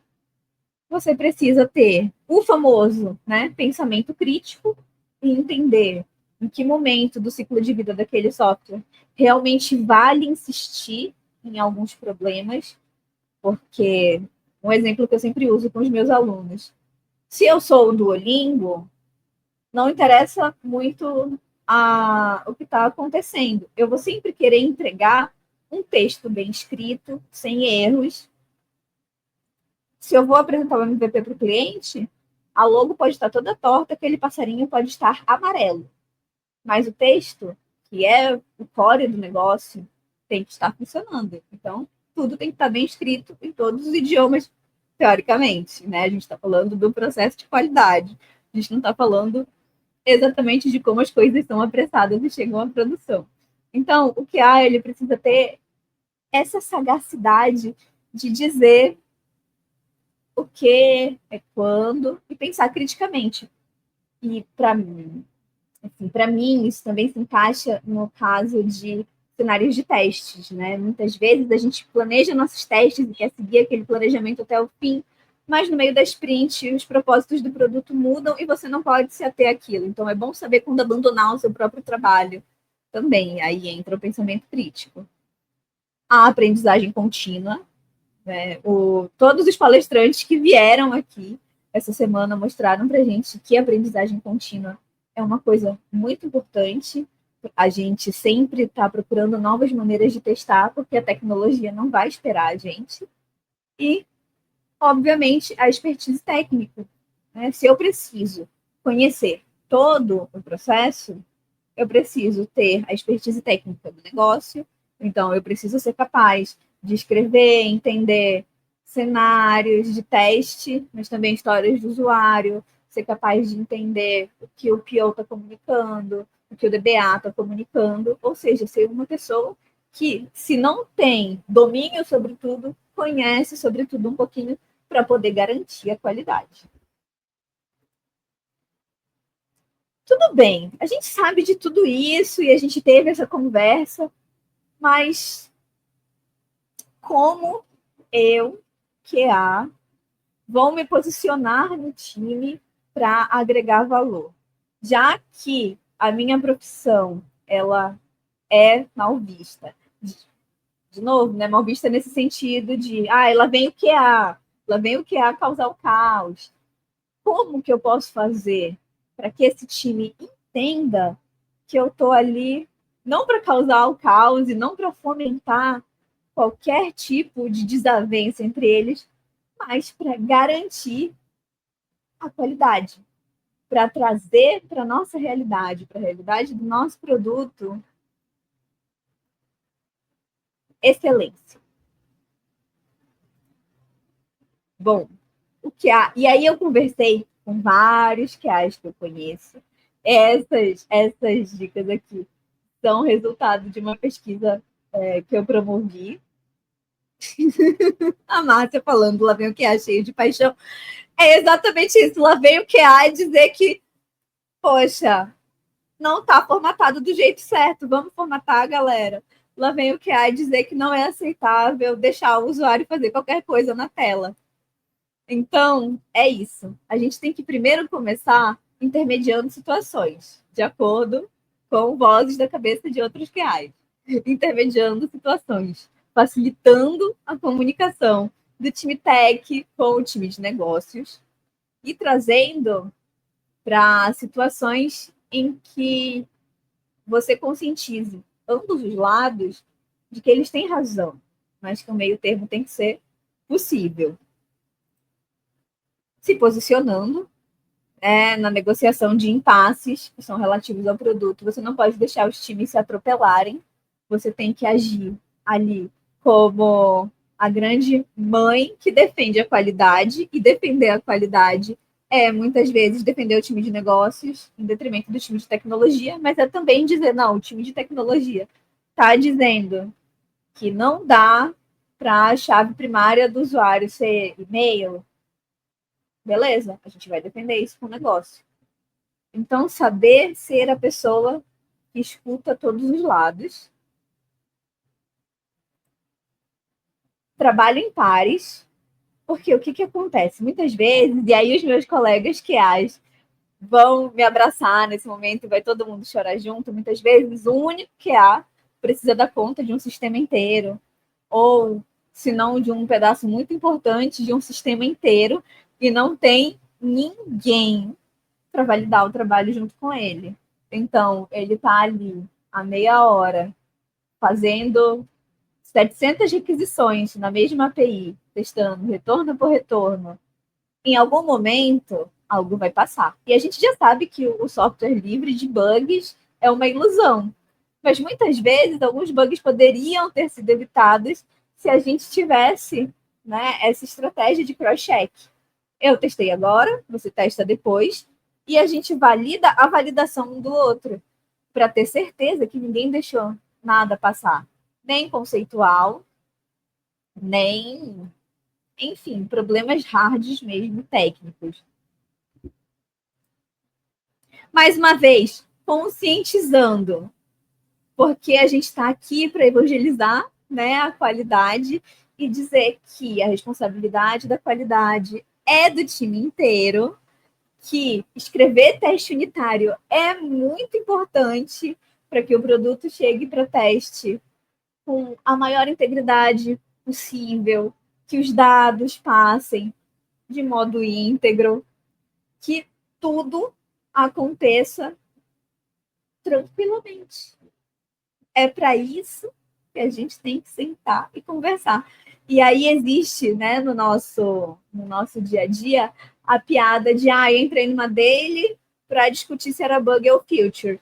Speaker 6: Você precisa ter o famoso, né, pensamento crítico e entender em que momento do ciclo de vida daquele software realmente vale insistir em alguns problemas, porque um exemplo que eu sempre uso com os meus alunos, se eu sou o Duolingo, não interessa muito o que está acontecendo. Eu vou sempre querer entregar um texto bem escrito, sem erros. Se eu vou apresentar o MVP para o cliente, a logo pode estar toda torta, aquele passarinho pode estar amarelo. Mas o texto, que é o core do negócio, tem que estar funcionando. Então, tudo tem que estar bem escrito em todos os idiomas, teoricamente, né? A gente está falando do processo de qualidade. A gente não está falando exatamente de como as coisas são apressadas e chegam à produção. Então, o QA, ele precisa ter essa sagacidade de dizer o que é quando e pensar criticamente. E para mim, isso também se encaixa no caso de cenários de testes, né? Muitas vezes a gente planeja nossos testes e quer seguir aquele planejamento até o fim, mas no meio da sprint os propósitos do produto mudam e você não pode se ater àquilo. Então é bom saber quando abandonar o seu próprio trabalho também. Aí entra o pensamento crítico. A aprendizagem contínua, né? Todos os palestrantes que vieram aqui essa semana mostraram para a gente que a aprendizagem contínua é uma coisa muito importante. A gente sempre está procurando novas maneiras de testar, porque a tecnologia não vai esperar a gente. E, obviamente, a expertise técnica, né? Se eu preciso conhecer todo o processo, eu preciso ter a expertise técnica do negócio, então eu preciso ser capaz de escrever, entender cenários de teste, mas também histórias do usuário, ser capaz de entender o que o PO está comunicando, o que o DBA está comunicando, ou seja, ser uma pessoa que, se não tem domínio sobre tudo, conhece sobre tudo um pouquinho para poder garantir a qualidade. Tudo bem, a gente sabe de tudo isso e a gente teve essa conversa, mas como eu, QA, vou me posicionar no time para agregar valor? Já que a minha profissão ela é mal vista. De novo, né? Mal vista nesse sentido de lá vem o QA, lá vem o QA causar o caos. Como que eu posso fazer para que esse time entenda que eu estou ali não para causar o caos e não para fomentar qualquer tipo de desavença entre eles, mas para garantir a qualidade, para trazer para a nossa realidade, para a realidade do nosso produto, excelência. Bom, o QA, e aí eu conversei com vários QAs que eu conheço. Essas dicas aqui são resultado de uma pesquisa que eu promovi. A Márcia falando, lá vem o QA cheio de paixão. É exatamente isso, lá vem o QA dizer que, poxa, não está formatado do jeito certo, vamos formatar, galera. Lá vem o QA dizer que não é aceitável deixar o usuário fazer qualquer coisa na tela. Então, é isso. A gente tem que primeiro começar intermediando situações, de acordo com vozes da cabeça de outros QAs. Intermediando situações, facilitando a comunicação do time tech com o time de negócios e trazendo para situações em que você conscientize ambos os lados de que eles têm razão, mas que o meio termo tem que ser possível. Se posicionando na negociação de impasses que são relativos ao produto. Você não pode deixar os times se atropelarem. Você tem que agir ali como a grande mãe que defende a qualidade, e defender a qualidade é, muitas vezes, defender o time de negócios em detrimento do time de tecnologia, mas é também dizer, não, o time de tecnologia está dizendo que não dá para a chave primária do usuário ser e-mail, beleza, a gente vai defender isso com o negócio. Então, saber ser a pessoa que escuta todos os lados. Trabalho em pares, porque o que acontece? Muitas vezes, e aí os meus colegas QAs vão me abraçar nesse momento e vai todo mundo chorar junto, muitas vezes o único QA precisa dar conta de um sistema inteiro, ou se não de um pedaço muito importante de um sistema inteiro, e não tem ninguém para validar o trabalho junto com ele. Então, ele está ali a meia hora fazendo 700 requisições na mesma API, testando retorno por retorno. Em algum momento, algo vai passar. E a gente já sabe que o software livre de bugs é uma ilusão. Mas muitas vezes, alguns bugs poderiam ter sido evitados se a gente tivesse, né, essa estratégia de cross-check. Eu testei agora, você testa depois, e a gente valida a validação um do outro, para ter certeza que ninguém deixou nada passar. Nem conceitual, nem, enfim, problemas hards mesmo, técnicos. Mais uma vez, conscientizando, porque a gente está aqui para evangelizar, né, a qualidade e dizer que a responsabilidade da qualidade é do time inteiro, que escrever teste unitário é muito importante para que o produto chegue para teste com a maior integridade possível, que os dados passem de modo íntegro, que tudo aconteça tranquilamente. É para isso que a gente tem que sentar e conversar. E aí existe, né, no nosso dia a dia, a piada de, eu entrei numa daily para discutir se era bug ou feature.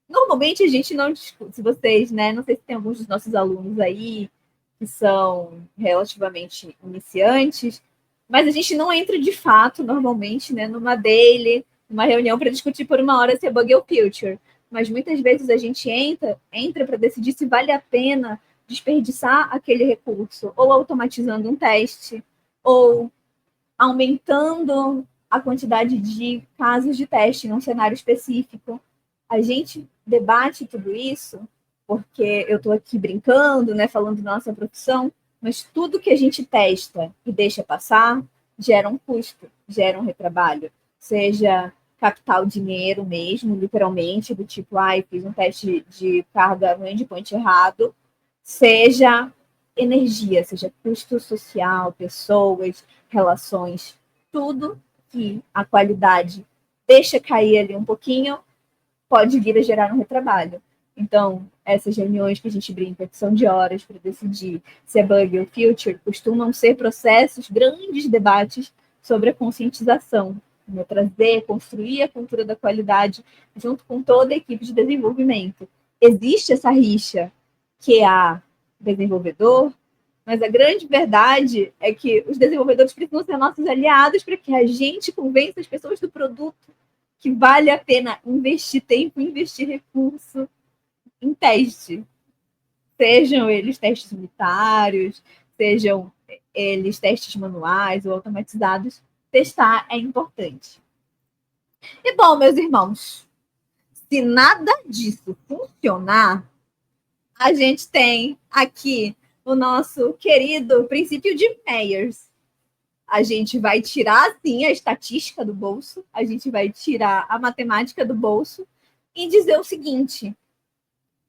Speaker 6: Normalmente a gente não discute, se vocês, né, não sei se tem alguns dos nossos alunos aí que são relativamente iniciantes, mas a gente não entra de fato, normalmente, né, numa daily, numa reunião para discutir por uma hora se é bug ou feature. Mas muitas vezes a gente entra para decidir se vale a pena desperdiçar aquele recurso, ou automatizando um teste, ou aumentando a quantidade de casos de teste num cenário específico. A gente debate tudo isso porque eu estou aqui brincando, né, falando da nossa profissão, mas tudo que a gente testa e deixa passar gera um custo, gera um retrabalho, seja captar o dinheiro mesmo, literalmente, do tipo, fiz um teste de carga no endpoint errado, seja energia, seja custo social, pessoas, relações, tudo que a qualidade deixa cair ali um pouquinho, pode vir a gerar um retrabalho. Então, essas reuniões que a gente brinca, que são de horas para decidir se é bug ou feature, costumam ser processos, grandes debates sobre a conscientização, né? Trazer, construir a cultura da qualidade junto com toda a equipe de desenvolvimento. Existe essa rixa que há desenvolvedor, mas a grande verdade é que os desenvolvedores precisam ser nossos aliados para que a gente convença as pessoas do produto que vale a pena investir tempo, investir recurso em teste. Sejam eles testes unitários, sejam eles testes manuais ou automatizados, testar é importante. E bom, meus irmãos, se nada disso funcionar, a gente tem aqui o nosso querido princípio de Myers. A gente vai tirar, sim, a estatística do bolso, a gente vai tirar a matemática do bolso e dizer o seguinte: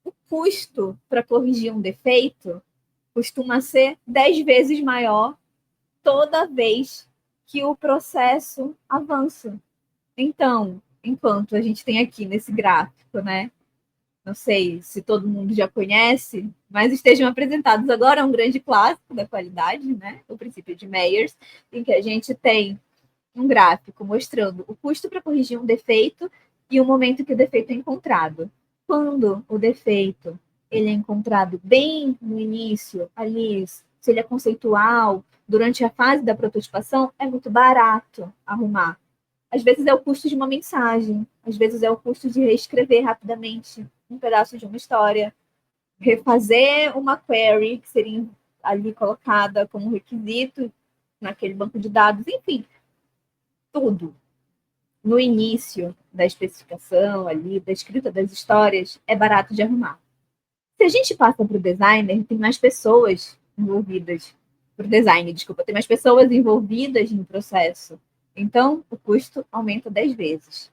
Speaker 6: o custo para corrigir um defeito costuma ser 10 vezes maior toda vez que o processo avança. Então, enquanto a gente tem aqui nesse gráfico, né? Não sei se todo mundo já conhece, mas estejam apresentados agora um grande clássico da qualidade, né? O princípio de Myers, em que a gente tem um gráfico mostrando o custo para corrigir um defeito e o momento que o defeito é encontrado. Quando o defeito ele é encontrado bem no início, ali, se ele é conceitual, durante a fase da prototipação, é muito barato arrumar. Às vezes é o custo de uma mensagem, às vezes é o custo de reescrever rapidamente um pedaço de uma história, refazer uma query, que seria ali colocada como requisito naquele banco de dados, enfim, tudo. No início da especificação ali, da escrita das histórias, é barato de arrumar. Se a gente passa para o designer, tem mais pessoas envolvidas. Para o design, desculpa, tem mais pessoas envolvidas no processo. Então, o custo aumenta 10 vezes.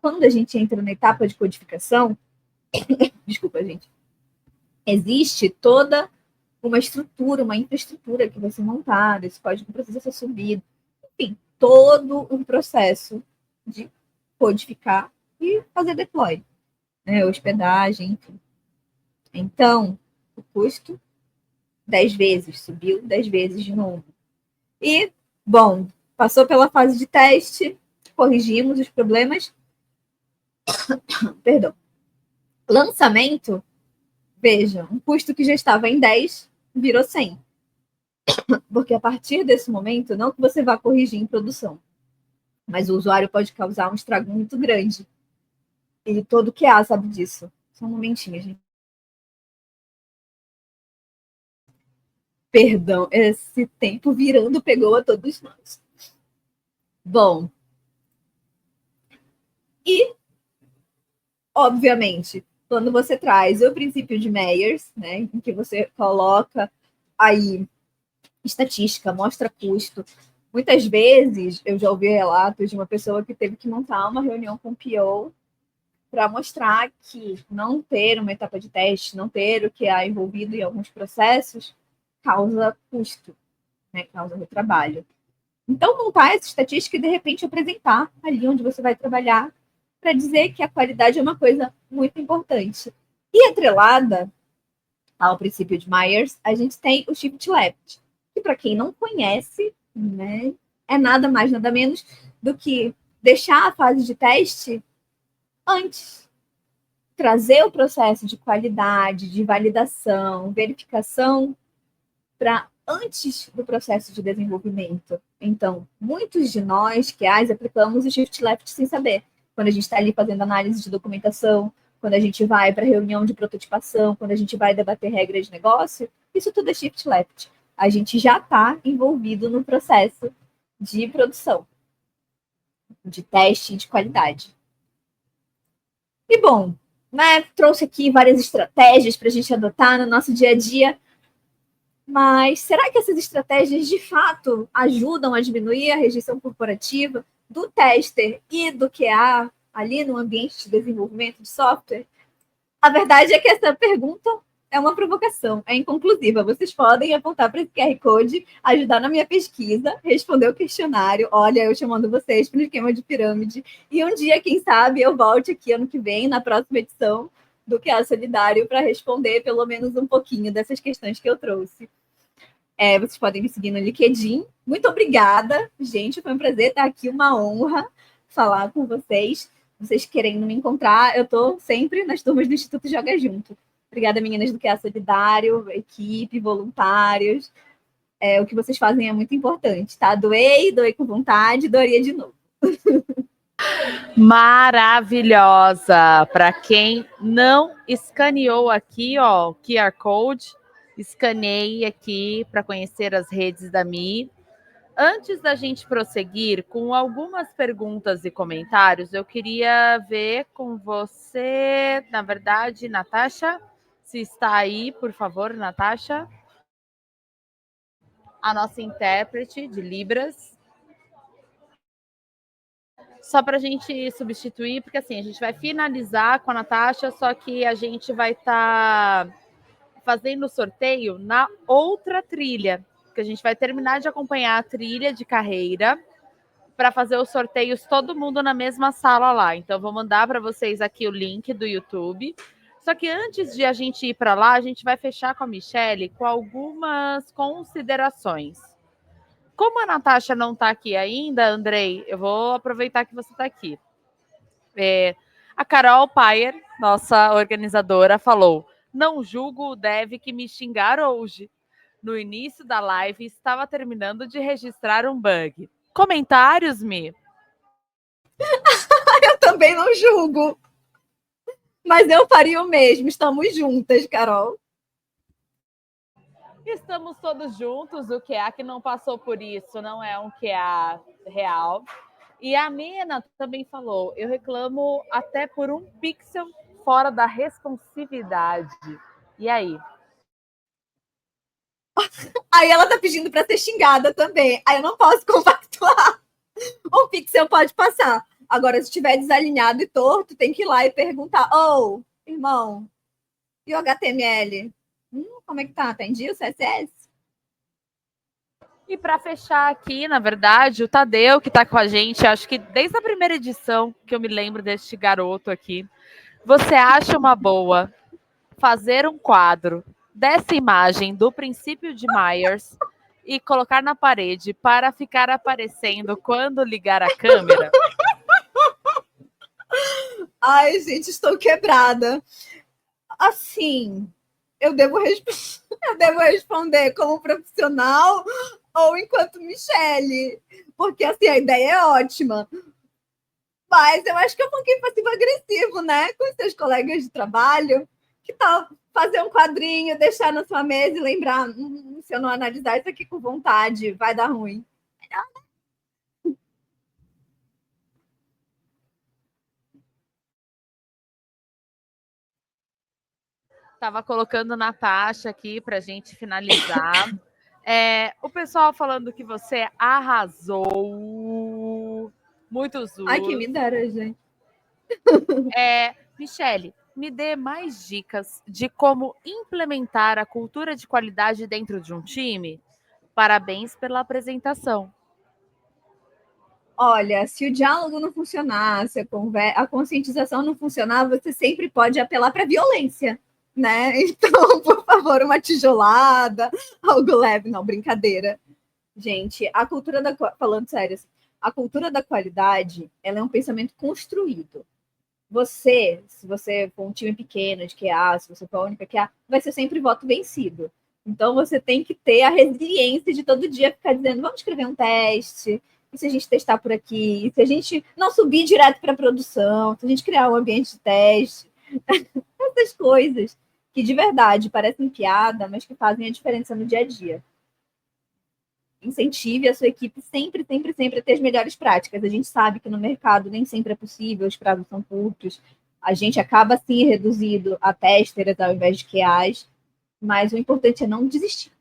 Speaker 6: Quando a gente entra na etapa de codificação, desculpa, gente, existe toda uma estrutura, uma infraestrutura que vai ser montada, esse código precisa ser subido. Enfim, todo um processo de codificar e fazer deploy, né? Hospedagem, enfim. Então, o custo 10 vezes, subiu 10 vezes de novo. E, bom, passou pela fase de teste, corrigimos os problemas. Perdão. Lançamento, veja, um custo que já estava em 10 virou 100. Porque a partir desse momento, não que você vá corrigir em produção, mas o usuário pode causar um estrago muito grande. E todo QA sabe disso. Só um momentinho, gente. Perdão, esse tempo virando pegou a todos nós. Bom. E, obviamente, quando você traz o princípio de Meyers, né, em que você coloca aí estatística, mostra custo. Muitas vezes eu já ouvi relatos de uma pessoa que teve que montar uma reunião com o PO para mostrar que não ter uma etapa de teste, não ter o que é envolvido em alguns processos, causa custo, né? Causa retrabalho. Então, montar essa estatística e, de repente, apresentar ali onde você vai trabalhar para dizer que a qualidade é uma coisa muito importante. E atrelada ao princípio de Myers, a gente tem o Shift Left, que, para quem não conhece, né, é nada mais, nada menos do que deixar a fase de teste antes. Trazer o processo de qualidade, de validação, verificação para antes do processo de desenvolvimento. Então, muitos de nós que aplicamos o Shift Left sem saber. Quando a gente está ali fazendo análise de documentação, quando a gente vai para reunião de prototipação, quando a gente vai debater regras de negócio, isso tudo é Shift Left. A gente já está envolvido no processo de produção, de teste de qualidade. E, bom, né, trouxe aqui várias estratégias para a gente adotar no nosso dia a dia, mas será que essas estratégias, de fato, ajudam a diminuir a rejeição corporativa do tester e do QA ali no ambiente de desenvolvimento de software? A verdade é que essa pergunta é uma provocação, é inconclusiva. Vocês podem apontar para esse QR Code, ajudar na minha pesquisa, responder o questionário. Olha, eu chamando vocês para o esquema de pirâmide. E um dia, quem sabe, eu volte aqui ano que vem, na próxima edição do QA Solidário, para responder pelo menos um pouquinho dessas questões que eu trouxe. Vocês podem me seguir no LinkedIn. Muito obrigada, gente. Foi um prazer estar aqui, uma honra falar com vocês. Vocês querendo me encontrar, eu estou sempre nas turmas do Instituto Joga Junto. Obrigada, meninas do QA Solidário, equipe, voluntários. O que vocês fazem é muito importante, tá? Doei com vontade, doaria de novo.
Speaker 1: Maravilhosa! Para quem não escaneou aqui, ó, o QR Code, escaneie aqui para conhecer as redes da Mi. Antes da gente prosseguir com algumas perguntas e comentários, eu queria ver com você, na verdade, Natasha, se está aí, por favor, Natasha, a nossa intérprete de Libras. Só para a gente substituir, porque assim, a gente vai finalizar com a Natasha, só que a gente vai estar fazendo o sorteio na outra trilha, que a gente vai terminar de acompanhar a trilha de carreira para fazer os sorteios todo mundo na mesma sala lá. Então, vou mandar para vocês aqui o link do YouTube. Só que antes de a gente ir para lá, a gente vai fechar com a Michelle com algumas considerações. Como a Natasha não está aqui ainda, Andrei, eu vou aproveitar que você está aqui. A Carol Payer, nossa organizadora, falou: não julgo o dev que me xingar hoje. No início da live, estava terminando de registrar um bug. Comentários, Mi?
Speaker 6: Eu também não julgo. Mas eu faria o mesmo. Estamos juntas, Carol.
Speaker 1: Estamos todos juntos, o QA que não passou por isso não é um QA real. E a Mena também falou, eu reclamo até por um pixel fora da responsividade. E aí?
Speaker 6: Aí ela tá pedindo para ser xingada também. Aí eu não posso compactuar. Um pixel pode passar. Agora, se estiver desalinhado e torto, tem que ir lá e perguntar: ô, irmão, e o HTML? Como é que tá? Tá em dia o CSS?
Speaker 1: E para fechar aqui, na verdade, o Tadeu, que está com a gente, acho que desde a primeira edição que eu me lembro deste garoto aqui, você acha uma boa fazer um quadro dessa imagem do princípio de Myers e colocar na parede para ficar aparecendo quando ligar a câmera?
Speaker 6: Ai, gente, estou quebrada. Assim, eu devo responder como profissional ou enquanto Michele, porque assim, a ideia é ótima. Mas eu acho que é um pouquinho passivo-agressivo, né? Com seus colegas de trabalho. Que tal fazer um quadrinho, deixar na sua mesa e lembrar: se eu não analisar isso aqui com vontade, vai dar ruim.
Speaker 1: Estava colocando Natasha aqui para a gente finalizar. O pessoal falando que você arrasou. Muitos
Speaker 6: Ai, que me dera, gente.
Speaker 1: Michele, me dê mais dicas de como implementar a cultura de qualidade dentro de um time. Parabéns pela apresentação.
Speaker 6: Olha, se o diálogo não funcionar, se a conscientização não funcionar, você sempre pode apelar para a violência, né? Então, por favor, uma tijolada, algo leve, não, brincadeira. Gente, falando sério, a cultura da qualidade, ela é um pensamento construído. Se você for um time pequeno de QA, se você for a única QA, vai ser sempre voto vencido. Então, você tem que ter a resiliência de todo dia ficar dizendo: vamos escrever um teste, e se a gente testar por aqui, e se a gente não subir direto para a produção, se a gente criar um ambiente de teste, essas coisas que de verdade parecem piada, mas que fazem a diferença no dia a dia. Incentive a sua equipe sempre, sempre, sempre a ter as melhores práticas. A gente sabe que no mercado nem sempre é possível, os prazos são curtos, a gente acaba sim reduzido a testers ao invés de QAs, mas o importante é não desistir.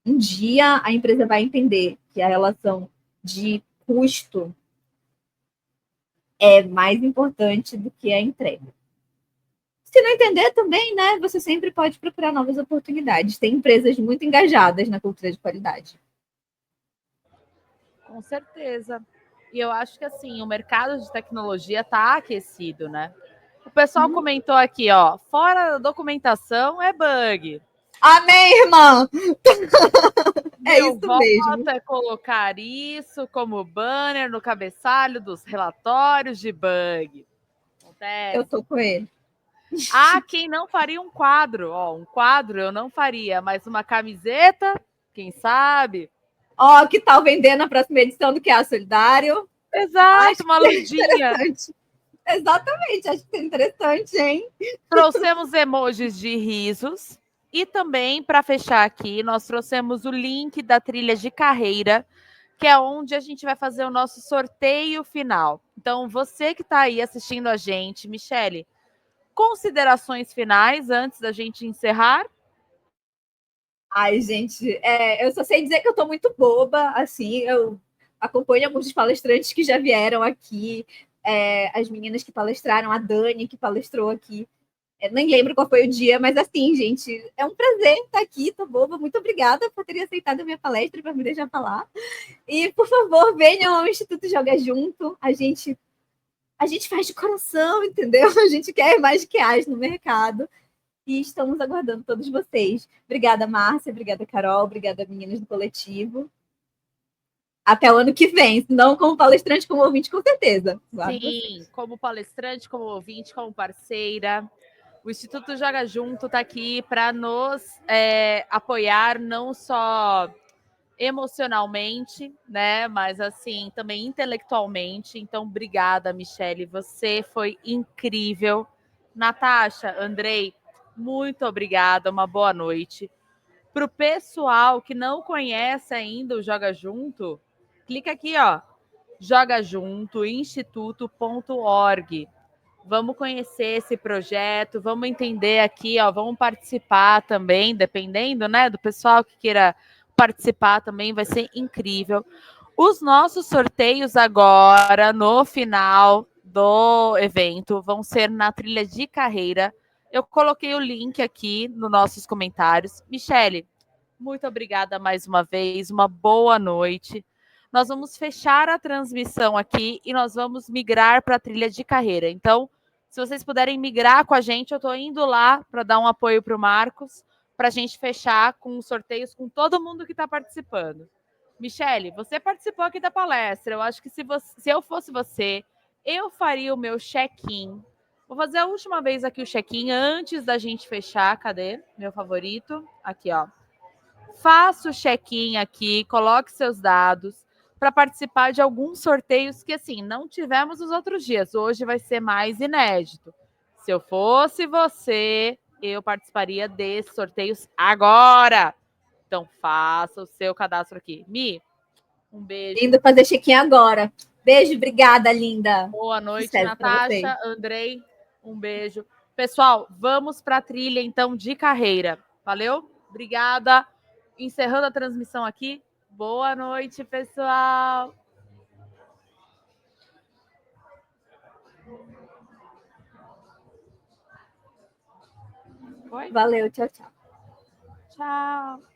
Speaker 6: Um dia a empresa vai entender que a relação de custo é mais importante do que a entrega. Se não entender também, né, você sempre pode procurar novas oportunidades. Tem empresas muito engajadas na cultura de qualidade.
Speaker 1: Com certeza. E eu acho que assim, o mercado de tecnologia está aquecido, né? O pessoal comentou aqui, ó, fora da documentação é bug.
Speaker 6: Amém, irmã! É
Speaker 1: Meu
Speaker 6: isso
Speaker 1: voto
Speaker 6: mesmo.
Speaker 1: é colocar isso como banner no cabeçalho dos relatórios de bug. Acontece.
Speaker 6: Eu tô com ele.
Speaker 1: Há quem não faria um quadro. Ó, um quadro eu não faria, mas uma camiseta, quem sabe?
Speaker 6: Ó, que tal vender na próxima edição do QA Solidário?
Speaker 1: Exato, uma ludinha.
Speaker 6: Exatamente, acho que é interessante, hein?
Speaker 1: Trouxemos emojis de risos. E também, para fechar aqui, nós trouxemos o link da trilha de carreira, que é onde a gente vai fazer o nosso sorteio final. Então, você que está aí assistindo a gente, Michele, considerações finais antes da gente encerrar?
Speaker 6: Ai, gente, eu só sei dizer que eu tô muito boba, assim, eu acompanho alguns dos palestrantes que já vieram aqui, as meninas que palestraram, a Dani que palestrou aqui, nem lembro qual foi o dia, mas assim, gente, é um prazer estar aqui, tô boba, muito obrigada por terem aceitado a minha palestra, para me deixar falar, e por favor, venham ao Instituto Joga Junto, a gente faz de coração, entendeu? A gente quer mais QAs no mercado, e estamos aguardando todos vocês. Obrigada, Márcia. Obrigada, Carol. Obrigada, meninas do coletivo. Até o ano que vem, se não como palestrante, como ouvinte, com certeza.
Speaker 1: Sim, como palestrante, como ouvinte, como parceira. O Instituto Joga Junto está aqui para nos apoiar, não só emocionalmente, né, mas assim, também intelectualmente. Então, obrigada, Michele. Você foi incrível. Natasha, Andrei, muito obrigada. Uma boa noite. Para o pessoal que não conhece ainda o Joga Junto, clica aqui, ó, jogajuntoinstituto.org. Vamos conhecer esse projeto, vamos entender aqui, ó, vamos participar também, dependendo, né, do pessoal que queira participar também, vai ser incrível. Os nossos sorteios agora, no final do evento, vão ser na trilha de carreira. Eu coloquei o link aqui nos nossos comentários. Michele, muito obrigada mais uma vez, uma boa noite. Nós vamos fechar a transmissão aqui e nós vamos migrar para a trilha de carreira. Então, se vocês puderem migrar com a gente, eu estou indo lá para dar um apoio para o Marcos, para a gente fechar com os sorteios com todo mundo que está participando. Michele, você participou aqui da palestra. Eu acho que se eu fosse você, eu faria o meu check-in. Vou fazer a última vez aqui o check-in antes da gente fechar. Cadê? Meu favorito. Aqui, ó. Faça o check-in aqui, coloque seus dados para participar de alguns sorteios que, assim, não tivemos os outros dias. Hoje vai ser mais inédito. Se eu fosse você, eu participaria desses sorteios agora. Então, faça o seu cadastro aqui. Mi, um beijo.
Speaker 6: Indo fazer check-in agora. Beijo, obrigada, linda.
Speaker 1: Boa noite,
Speaker 6: Sucesso
Speaker 1: Natasha, Andrei, um beijo. Pessoal, vamos para a trilha, então, de carreira. Valeu? Obrigada. Encerrando a transmissão aqui. Boa noite, pessoal. Oi?
Speaker 6: Valeu, tchau, tchau.
Speaker 1: Tchau.